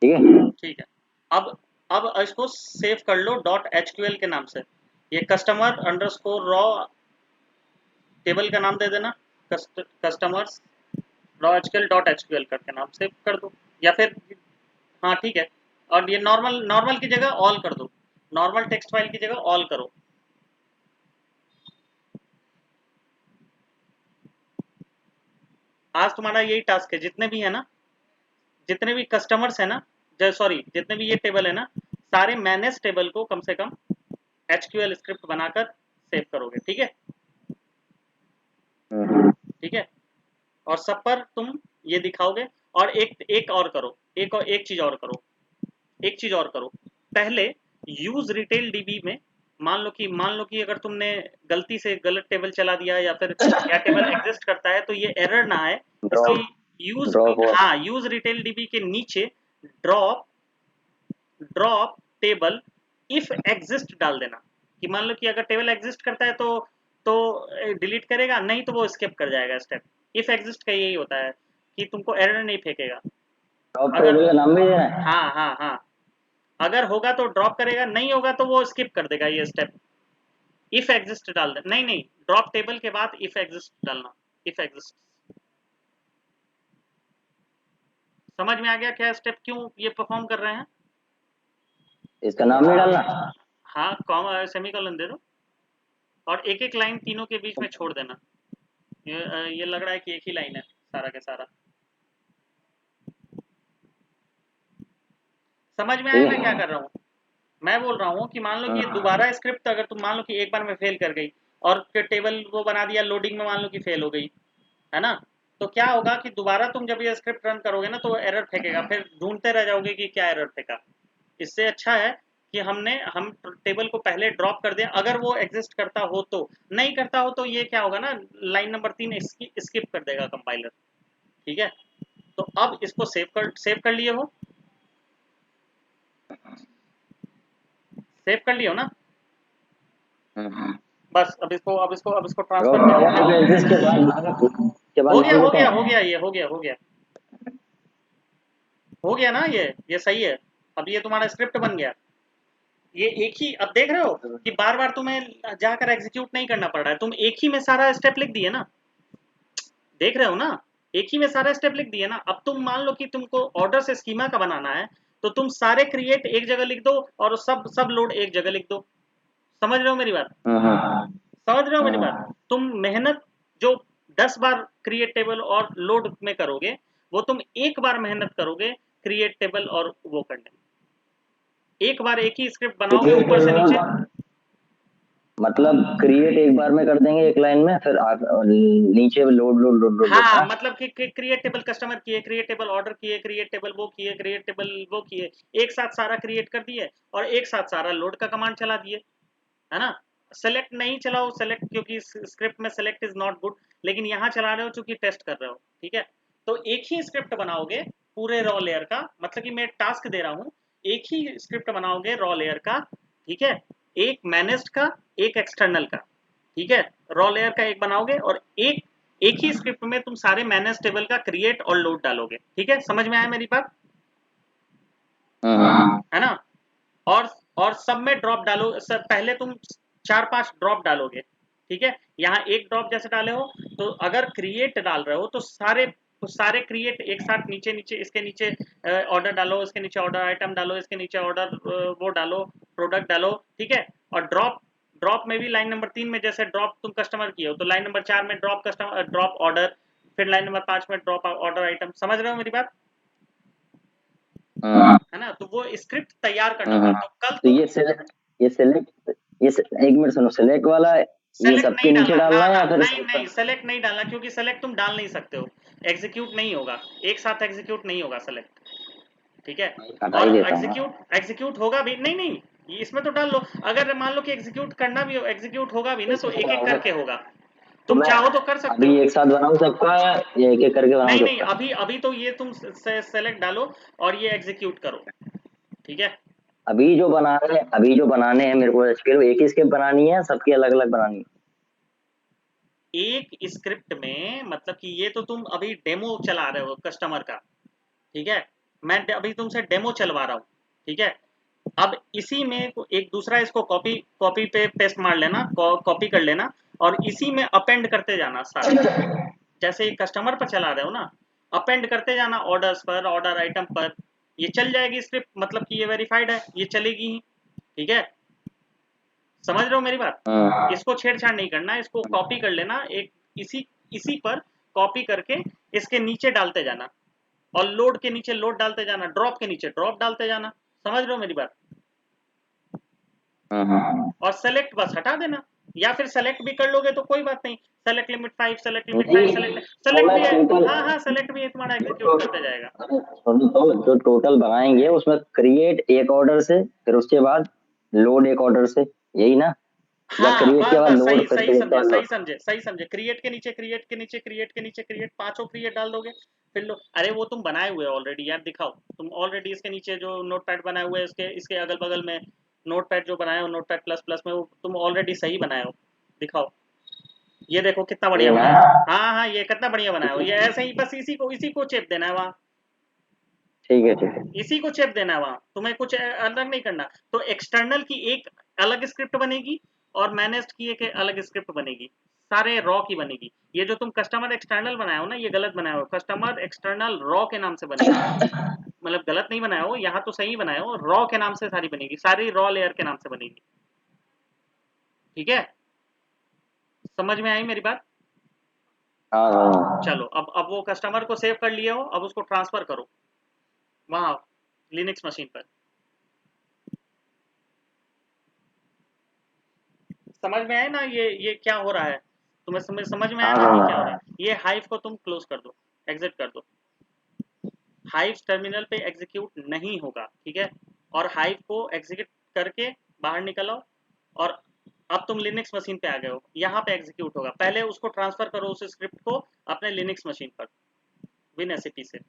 ठीक है। ठीक है, अब इसको सेव कर लो डॉट एचक्यूएल के नाम से, ये कस्टमर अंडरस्कोर रॉ टेबल का नाम दे देना, कस्टमर्स रॉ एचक्यूएल डॉट एचक्यूएल करके नाम सेव कर दो, या फिर हाँ ठीक है, और ये नॉर्मल नॉर्मल की जगह ऑल कर दो, नॉर्मल टेक्स्ट फाइल की जगह ऑल करो। आज तुम्हारा यही टास्क है, जितने भी है ना, जितने भी कस्टमर्स है ना, सॉरी जितने भी ये टेबल है ना, सारे मैनेज टेबल को कम से कम एचक्यूएल स्क्रिप्ट बनाकर सेव करोगे। ठीक है, ठीक है, और सब पर तुम ये दिखाओगे, और एक और करो, एक चीज और करो, एक चीज और करो, पहले यूज रिटेल डीबी में मान लो कि अगर तुमने गलती से गलत टेबल चला दिया, या फिर क्या टेबल एग्जिस्ट करता है, तो ये एरर ना आए, ड्रॉप इसलिए यूज, ड्रॉप हुआ। हाँ यूज रिटेल डीबी के नीचे drop drop table if exist डाल देना, कि मान लो कि अगर टेबल एग्जिस्ट करता है तो डिलीट करेगा, नहीं तो वो स्किप कर जाएगा स्टेप। इफ एग्जिस्ट का यही होता है कि तुमको एरर नहीं फेंकेगा। टॉप अगर टेबल का नाम भी देना है। हाँ हाँ हाँ, अगर होगा तो ड्रॉप करेगा, नहीं होगा तो वो स्किप कर देगा ये स्टेप। इफ एग्जिस्ट डाल दे, नहीं नहीं, ड्रॉप टेबल के बाद इफ एग्जिस्ट डालना, इफ एग्जिस्ट। समझ में आ गया क्या स्टेप क्यों ये परफॉर्म कर रहे हैं? इसका नाम नहीं डालना। हाँ, सेमीकोलन दे दो और एक एक लाइन तीनों के बीच में छोड़ देना। ये लग रहा है कि एक ही लाइन है सारा के सारा। समझ में आया ठीक मैं क्या है। कर रहा हूँ? मैं बोल रहा हूँ कि मान लो कि ये हाँ। दोबारा स्क्रिप्ट, अगर तुम मान लो कि एक बार में फेल कर गई और फिर टेबल वो बना दिया लोडिंग में, मान लो कि फेल हो गई, है ना, तो क्या होगा कि दोबारा तुम जब ये स्क्रिप्ट रन करोगे ना तो एरर फेंकेगा, फिर ढूंढते रह जाओगे कि क्या एरर फेंका। इससे अच्छा है कि हम टेबल को पहले ड्रॉप कर दें, अगर वो एग्जिस्ट करता हो तो। नहीं करता हो तो ये क्या होगा ना, लाइन नंबर 3 इसकी स्किप कर देगा कंपाइलर। ठीक है, तो अब इसको सेव कर लिए हो, सेव कर लिए हो ना? बस अब इसको ड्रॉप ट्रांसफर करो। टेबल एग्जिस्ट के बाद हो गया लिख हो देते गया हो हैं। गया, ये हो गया हो गया हो गया ना, ये सही है। अब ये तुम्हारा स्क्रिप्ट बन गया। ये एक ही, अब देख रहे हो कि बार बार तुम्हें जाकर एग्जीक्यूट नहीं करना पड़ रहा है, तुम एक ही में सारा स्टेप लिख दिए ना। देख रहे हो ना, एक ही में सारा स्टेप लिख दिए ना। अब तुम मान लो कि तुमको ऑर्डर से स्कीमा का बनाना है, तो तुम सारे क्रिएट एक जगह लिख दो और सब सब लोड एक जगह लिख दो। समझ रहे हो मेरी बात? समझ रहे हो मेरी बात? तुम मेहनत जो 10 बार क्रिएट टेबल और लोड में करोगे, वो तुम एक बार मेहनत करोगे क्रिएट टेबल और वो करने में। एक बार एक ही स्क्रिप्ट बनाओगे ऊपर से नीचे। मतलब क्रिएट एक बार में कर देंगे एक लाइन में, फिर नीचे load load load load load हाँ, है। मतलब कि क्रिएट टेबल कस्टमर किए, क्रिएट टेबल ऑर्डर किए, क्रिएट टेबल वो किए, क्रिएट टेबल वो किए, एक साथ सारा क्रिएट कर दिए और एक साथ सारा लोड का कमांड चला दिए, है ना। सेलेक्ट नहीं चलाओ, सेलेक्ट क्योंकि स्क्रिप्ट में सेलेक्ट इज नॉट गुड, लेकिन यहाँ चला रहे हो चूंकि टेस्ट कर रहे हो। ठीक है, तो एक ही स्क्रिप्ट बनाओगे पूरे रॉ लेयर का, मतलब कि मैं टास्क दे रहा हूँ, एक ही स्क्रिप्ट बनाओगे रॉ लेयर का। ठीक है, एक मैनेज्ड का, एक एक्सटर्नल का। ठीक है, रॉ लेयर का एक बनाओगे और एक ही स्क्रिप्ट में तुम सारे मैनेज टेबल का क्रिएट और लोड डालोगे। ठीक है, समझ में आया मेरी बात? है ना। और और सब में ड्रॉप डालो, सब पहले तुम 4-5 ड्रॉप डालोगे। ठीक है, यहाँ एक ड्रॉप जैसे डाले हो, तो अगर क्रिएट डाल रहे हो तो सारे क्रिएट एक साथ नीचे नीचे, इसके नीचे ऑर्डर डालो, इसके नीचे ऑर्डर आइटम डालो, इसके नीचे ऑर्डर वो डालो, प्रोडक्ट डालो। ठीक है, और ड्रॉप ड्रॉप में भी लाइन नंबर 3 में जैसे ड्रॉप तुम कस्टमर किए हो, तो लाइन नंबर 4 में ड्रॉप कस्टमर, ड्रॉप ऑर्डर, फिर लाइन नंबर 5 में ड्रॉप ऑर्डर आइटम। समझ रहे हो मेरी बात? है ना, तो वो स्क्रिप्ट तैयार करना होगा, तो कल तो तुम ये सेलेक्ट एक मिनट सुनो, सेलेक्ट वाला ये सेलेक्ट सबके नहीं नीचे डालना ना डालना है ना, या फिर नहीं नहीं, सेलेक्ट नहीं डालना, क्योंकि सेलेक्ट तुम डाल नहीं सकते हो, एग्जीक्यूट नहीं होगा, एक साथ एग्जीक्यूट नहीं होगा सेलेक्ट। ठीक है, हटा ही और देता हूँ। एग्जीक्यूट होगा भी नहीं, नहीं इसमें तो डाल लो। अगर मान लो कि एग्जीक्यूट करना भी हो, एग्जीक्यूट होगा भी ना, तो एक एक करके होगा। तो तुम मैं चाहो तो कर सकते अभी हो। एक साथ बनाऊं सबका या एक एक करके बनाऊं नहीं नहीं, सबका? अभी अभी तो ये तुम सेलेक्ट डालो और ये एग्जीक्यूट करो। ठीक है, अभी जो बनाने हैं मेरे को स्क्रिप्ट एक ही स्क्रिप्ट बनानी है, सबकी अलग अलग बनानी है? एक स्क्रिप्ट में मतलब कि ये तो तुम अभी डेमो चला रहे हो कस्टमर का। ठीक है, मैं अभी तुमसे डेमो चलवा रहा हूँ। ठीक है, अब इसी में एक दूसरा इसको कॉपी कॉपी पे पेस्ट मार लेना, कॉपी कर लेना और इसी में अपेंड करते जाना सारा। जैसे कस्टमर पर चला रहे हो ना, अपेंड करते जाना ऑर्डर्स पर, ऑर्डर आइटम पर। ये चल जाएगी स्क्रिप्ट, मतलब कि ये वेरीफाइड है, ये चलेगी ही। ठीक है, समझ रहे हो मेरी बात? इसको छेड़छाड़ नहीं करना, इसको कॉपी कर लेना, एक इसी इसी पर कॉपी करके इसके नीचे डालते जाना और लोड के नीचे लोड डालते जाना, ड्रॉप के नीचे ड्रॉप डालते जाना। समझ रहे हो मेरी बात? और सेलेक्ट बस हटा देना, या फिर सेलेक्ट भी कर लोगे तो कोई बात नहीं। Select limit 5, select limit 5, select तो सेलेक्ट मैं भी है। टोटल हाँ हाँ, सेलेक्ट भी है, तुम्हारा एग्जीक्यूट करते जाएगा। सुनो, तो जो टोटल बनाएंगे उसमें क्रिएट एक ऑर्डर से, फिर उसके बाद लोड एक ऑर्डर से, यही ना? या हाँ, क्रिएट के बस बाद बस, लोड सही फिर सही क्रिएट के समझे, बाद सही लोड? समझे, सही समझे। क्रिएट के नीचे क्रिएट के नीचे क्रिएट के नीचे क्रिएट, पांचों क्रिएट डाल दोगे। फिर लो, अरे वो तुम बनाए हुए ऑलरेडी यार, दिखाओ तुम ऑलरेडी इसके नीचे जो नोटपैड बनाए हुए है, इसके इसके अगल बगल में नोटपैड जो बनाए हो, नोटपैड प्लस प्लस में, वो तुम ऑलरेडी सही बनाए हो, दिखाओ। ये देखो कितना ये बढ़िया ना। बनाया है। हाँ हाँ, ये कितना बढ़िया बनाया हो, ये ऐसे ही बस इसी को चेप देना है वहाँ, ठीक है, ठीक है। इसी को चेप देना है वहाँ, तुम्हें कुछ अलग नहीं करना। तो एक्सटर्नल की एक अलग स्क्रिप्ट बनेगी और मैनेज्ड की एक अलग स्क्रिप्ट बनेगी, सारे रॉ की बनेगी। ये जो तुम कस्टमर एक्सटर्नल बनाए हो ना, ये गलत बनाए हो, कस्टमर एक्सटर्नल रॉ के नाम से बनेगी। मतलब गलत नहीं बनाए हो, यहाँ तो सही बनाए हो, रॉ के नाम से सारी बनेगी, सारी रॉ लेयर के नाम से बनेगी। ठीक है, समझ में आई मेरी बात? हाँ हाँ। चलो, अब वो कस्टमर को सेव कर लिए हो, अब उसको ट्रांसफर करो वहाँ लिनक्स मशीन पर। समझ में आए ना ये क्या हो रहा है? तुम्हें समझ में आया हाँ ना कि क्या हो रहा हाँ। है? ये हाइव को तुम क्लोज कर दो, एग्जिट कर दो। हाइव टर्मिनल पे एग्जीक्यूट नहीं होगा, ठीक है? और हाइव को एग्जीक्यूट करके बाहर निकल आओ, और अब तुम लिनक्स मशीन पे आ गए हो, यहाँ पे एग्जीक्यूट होगा। पहले उसको ट्रांसफर करो उस स्क्रिप्ट को अपने लिनक्स मशीन पर विन एसएपी से।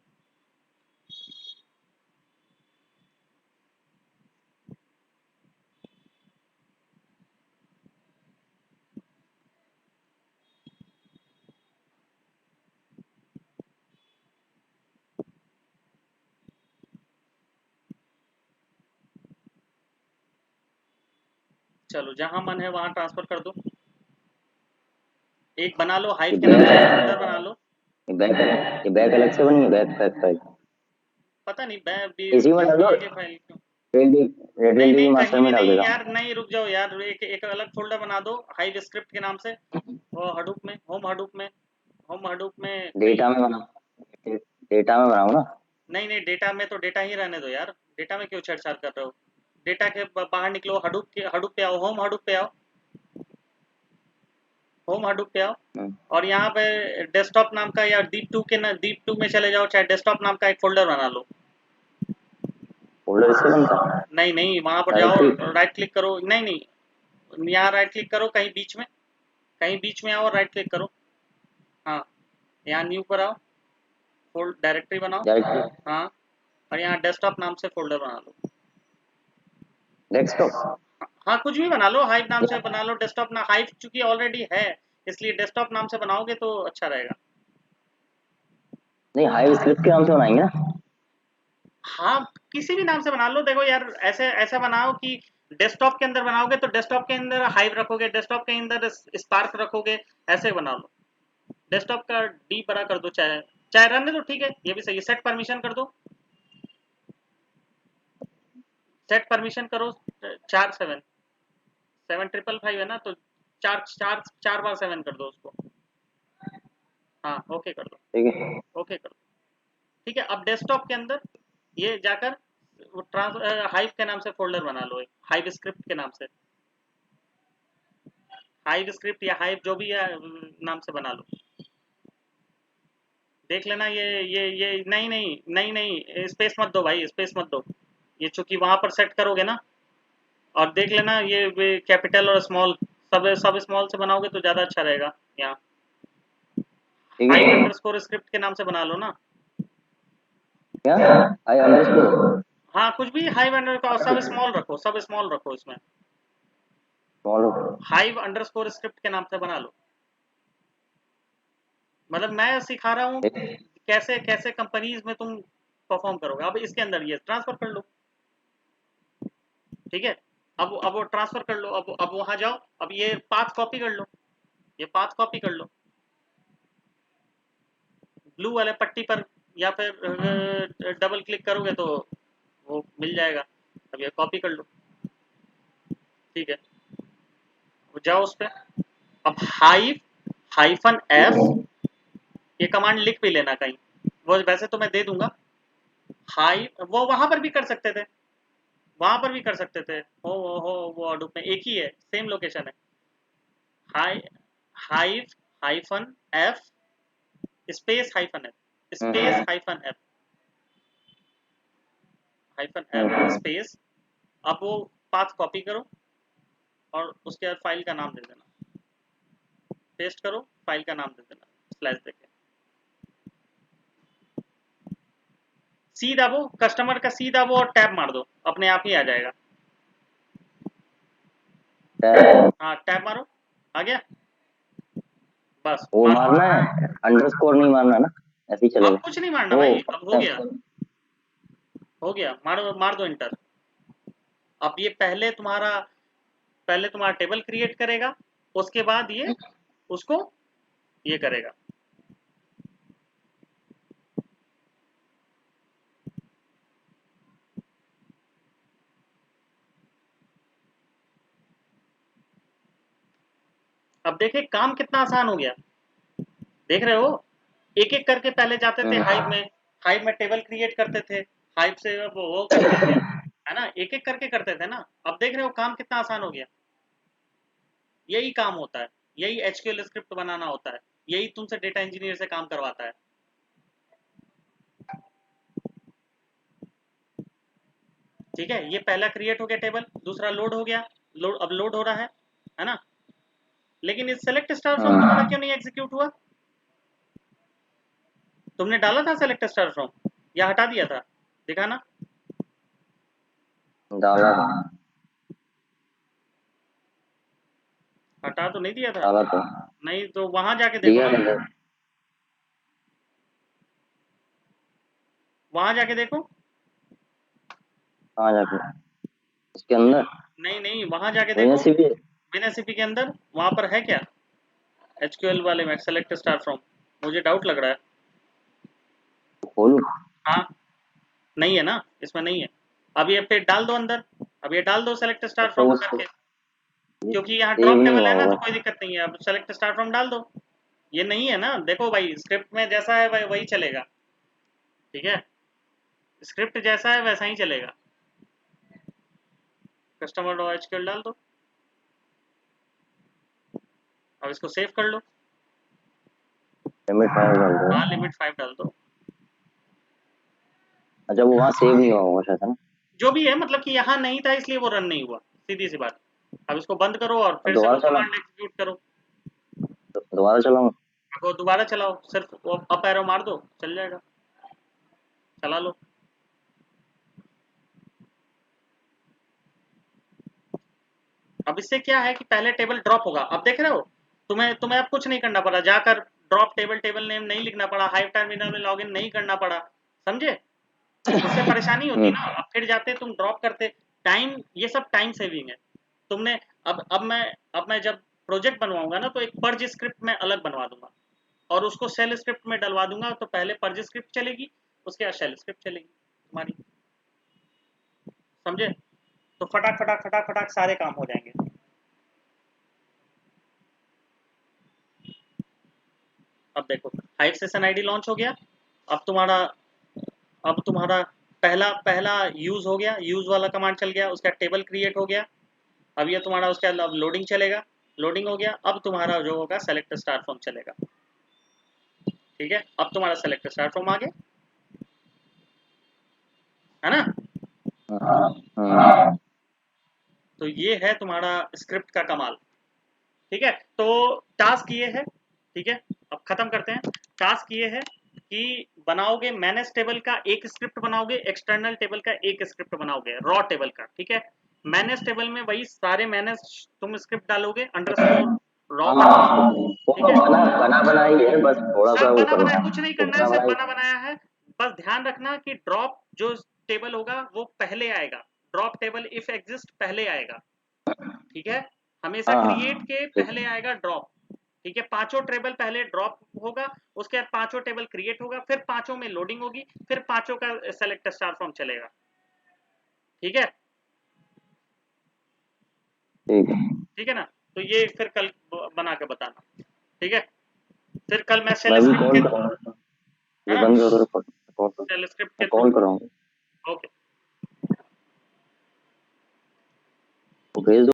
चलो, जहां मन है वहां ट्रांसफर कर दो। एक बना लो, हाइव ये के नाम से एक बैक फोल्डर बना लो। ये बैक अलग से बनी है, बैक बैक फाइल। पता नहीं मैं भी इसी में क्यों डाल भी दो। एक फाइल क्यों। रेड नहीं रेड नहीं, मास्टर कहीं भी में डाल नहीं देता यार, हूँ। नहीं, रुक जाओ यार, एक एक अलग फोल्डर बना दो हाइव स्क्रिप्ट के नाम से। वो हडूप में, होम हडूप में, होम हडूप में कहीं। डेटा में बना, डेटा में बनाऊँ ना। नहीं नहीं, डेटा में तो डेटा ही रहने दो यार, डेटा में क्यों छेड़छाड़ कर रहे हो? डेटा के बाहर निकलो, हडूप के, हडूप पे आओ, होम हडूप पे आओ, होम हडूप पे आओ। हम्म, और यहाँ पे डेस्कटॉप नाम का, या डीप टू के ना, डीप टू में चले जाओ, चाहे डेस्कटॉप नाम का एक फोल्डर बना लो। फोल्डर इससे बनता है। नहीं नहीं, वहां पर जाओ, डायरेक्टरी। राइट क्लिक करो, नहीं नहीं, यहाँ राइट क्लिक करो कहीं बीच में, कहीं बीच में आओ, राइट क्लिक करो। हाँ, यहाँ न्यू पर आओ, फोल्ड डायरेक्टरी बनाओ। डायरेक्टरी। हाँ, और यहाँ डेस्कटॉप नाम से फोल्डर बना लो। डेस्कटॉप। हाँ, कुछ भी बना लो, हाइव नाम से बना लो, डेस्कटॉप ना, हाइव चूंकि ऑलरेडी है, इसलिए डेस्कटॉप नाम से बनाओगे तो अच्छा रहेगा। नहीं, हाइव स्क्रिप्ट के नाम से बनाएंगे ना। हाँ, किसी भी नाम से बना लो। देखो यार, ऐसे ऐसा बनाओ कि डेस्कटॉप के अंदर बनाओगे तो डेस्कटॉप के अंदर हाइव रखोगे, डेस्कटॉप के अंदर स्पार्क रखोगे, ऐसे बना लो। डेस्कटॉप का डी बड़ा कर दो, चाहे चाहे रहने दो, ठीक है, ये भी सही है। सेट परमिशन कर दो, सेट परमिशन करो, 4 7 7 555 है ना, तो चार चार 4 बार 7 कर दो उसको। हाँ, ओके कर दो, ठीक है। ओके कर दो। ठीक है, अब डेस्कटॉप के अंदर ये जाकर ट्रांस हाइव के नाम से फोल्डर बना लो, एक हाइव स्क्रिप्ट के नाम से, हाइव स्क्रिप्ट या हाइव जो भी है नाम से बना लो। देख लेना, ये नहीं नहीं नहीं नहीं, स्पेस मत दो भाई, स्पेस मत दो। ये चूंकि वहां पर सेट करोगे ना, और देख लेना ये कैपिटल और स्मॉल, सब सब स्मॉल से बनाओगे तो ज़्यादा अच्छा रहेगा। यहाँ ठीक हाइव है। अंडरस्कोर स्क्रिप्ट के नाम से बना लो ना। क्या? I understood. हाँ, कुछ भी हाइव अंडर का सब स्मॉल रखो, सब स्मॉल रखो इसमें। फॉलो। हाइव अंडरस्कोर स्क्रिप्ट के नाम से बना लो। मतलब मैं सिखा रहा हूँ कैसे कैसे कंपनीज में तुम परफॉर्म करोगे। अब इसके अंदर ये ट्रांसफर कर लो, ठीक है? अब वो ट्रांसफर कर लो, अब वहां जाओ, अब ये पाथ कॉपी कर लो, ये पाथ कॉपी कर लो ब्लू वाले पट्टी पर, या फिर डबल क्लिक करोगे तो वो मिल जाएगा। अब ये कॉपी कर लो, ठीक है? अब जाओ उस पर, अब हाइव हाइफन एफ, ये कमांड लिख भी लेना कहीं, वो वैसे तो मैं दे दूंगा। हाई वो वहां पर भी कर सकते थे, वहां पर भी कर सकते थे, वो हडूप में एक ही है, सेम लोकेशन है। Hi Hive hyphen F space hyphen F, space hmm, hyphen F, hyphen F hmm, space. अब वो पाथ कॉपी करो और उसके बाद फाइल का नाम दे देना, पेस्ट करो, फाइल का नाम दे देना स्लैश देके। सी दाबो, कस्टमर का सी दाबो और टैब मार दो, अपने आप ही आ जाएगा। हाँ टैब मारो, आ गया। बस वो मार दो। मारना है, अंडरस्कोर नहीं मारना ना, ऐसे ही अब चलेगा। कुछ नहीं मारना ओ भाई, अब हो गया, हो गया, मार दो इंटर। अब ये पहले तुम्हारा टेबल क्रिएट करेगा, उसके बाद ये उसको ये करेगा। अब देखिए काम कितना आसान हो गया, देख रहे हो। एक एक करके पहले जाते थे हाइव में टेबल क्रिएट करते थे, हाइव से वो करते थे, है ना, एक एक करके करते थे ना। अब देख रहे हो काम कितना आसान हो गया। यही काम होता है, यही एचक्यूएल स्क्रिप्ट बनाना होता है, यही तुमसे डेटा इंजीनियर से काम करवाता है। ठीक है, ये पहला क्रिएट हो गया टेबल, दूसरा लोड हो गया, अब लोड हो रहा है ना। लेकिन इस सेलेक्ट स्टार फ्रॉम तुम्हारा क्यों नहीं एग्जीक्यूट हुआ? तुमने डाला था सेलेक्ट स्टार फ्रॉम या हटा दिया था? दिखाना। डाला था। हटा तो नहीं दिया था? डाला था। नहीं तो वहां जाके देखो दिया ना, था। वहां जाके देखो। कहाँ जाके? इसके अंदर? नहीं नहीं, वहां जाके वही देखो, सीपी। बिना सीपी के अंदर वहां पर है क्या एचक्यूएल वाले में सेलेक्ट स्टार फ्रॉम? मुझे डाउट लग रहा है। खोलू? हाँ, नहीं है ना, इसमें नहीं है। अब ये पे डाल दो अंदर, अब ये डाल दो सेलेक्ट स्टार तो फ्रॉम उसको करके, क्योंकि यहाँ सेव ड्रॉप नहीं टेबल हुआ है ना, तो होगा। कोई दिक्कत नहीं है। अब सेलेक्ट स्टार फ्रॉम डाल दो। ये नहीं है ना, देखो भाई स्क्रिप्ट में जैसा है वही चलेगा। ठीक है, स्क्रिप्ट जैसा है वैसा ही चलेगा। कस्टमर डॉट एचक्यूएल डाल दो, अब इसको सेव कर लो। लिमिट 5 डाल दो। हाँ लिमिट 5 डाल दो। अच्छा, वो वहाँ सेव नहीं हुआ होगा शायद, है ना? जो भी है, मतलब कि यहाँ नहीं था इसलिए वो रन नहीं हुआ, सीधी सी बात। अब इसको बंद करो और अब फिर से वो दोबारा चला, कमांड एग्जीक्यूट करो। दोबारा चलाऊँ? अब वो दोबारा चलाओ, सिर्फ वो अप एरो मार दो, चल जाएगा, चला लो। अब इससे क्या है कि पहले टेबल ड्रॉप होगा। अब देख रहे हो, तुम्हें तुम्हें अब कुछ नहीं करना पड़ा, जाकर ड्रॉप टेबल टेबल नेम नहीं लिखना पड़ा, हाइव टर्मिनल में लॉगिन नहीं करना पड़ा, समझे। उससे परेशानी होती ना, अब फिर जाते तुम ड्रॉप करते। टाइम, ये सब टाइम सेविंग है। तुमने अब मैं जब प्रोजेक्ट बनवाऊंगा ना, तो एक पर्ज स्क्रिप्ट में अलग बनवा दूंगा और उसको शेल स्क्रिप्ट में डलवा दूंगा। तो पहले पर्ज स्क्रिप्ट चलेगी, उसके बाद शेल स्क्रिप्ट चलेगी तुम्हारी, समझे। तो फटाक फटाक फटाक फटाक सारे काम हो जाएंगे। अब देखो हाइव सेशन आईडी लॉन्च हो गया। अब तुम्हारा अब तुम्हारा पहला पहला यूज हो गया, यूज वाला कमांड चल गया, उसका टेबल क्रिएट हो गया। अब ये तुम्हारा उसके बाद अब लोडिंग चलेगा, लोडिंग हो गया। अब तुम्हारा जो होगा सेलेक्ट स्टार फ्रॉम चलेगा। ठीक है, अब तुम्हारा सेलेक्ट स्टार फ्रॉम आ गया, है ना। तो ये है तुम्हारा स्क्रिप्ट का कमाल। ठीक है, तो टास्क ये है, ठीक है, अब खत्म करते हैं। टास्क ये है कि बनाओगे मैनेज टेबल का एक स्क्रिप्ट बनाओगे, एक्सटर्नल टेबल का एक स्क्रिप्ट बनाओगे, रॉ टेबल का। ठीक है, मैनेज टेबल में वही सारे मैनेज तुम स्क्रिप्ट डालोगे, अंडरस्कोर रॉ करके। हाँ, वो ठीक तो है, बना बनाई है, बस थोड़ा सा सब वो बना करना बनाया, है। कुछ नहीं वो करना है, बना सिर्फ बनाई। बना बनाया है। बस ध्यान रखना कि ड्रॉप जो टेबल होगा वो पहले आएगा, ड्रॉप टेबल इफ एग्जिस्ट पहले आएगा। ठीक है, हमेशा हाँ क्रिएट हाँ, के ठीक पहले है। आएगा ड्रॉप। ठीक है, पांचों टेबल पहले ड्रॉप होगा, उसके बाद पांचों टेबल क्रिएट होगा, फिर पांचों में लोडिंग होगी, फिर पांचों का सेलेक्ट स्टार फॉर्म चलेगा। ठीक है, ठीक है। ठीक है ना। तो ये फिर कल बना के बताना। ठीक है, फिर कल मैं मैं शेल भी स्क्रिप्ट कॉल के, करूँगा, है ये ना, बंद करो, कॉल करो। शेल स्क्रिप्ट के मैं थ्रू। कॉल करूँगा। ओके। वो भेज दो।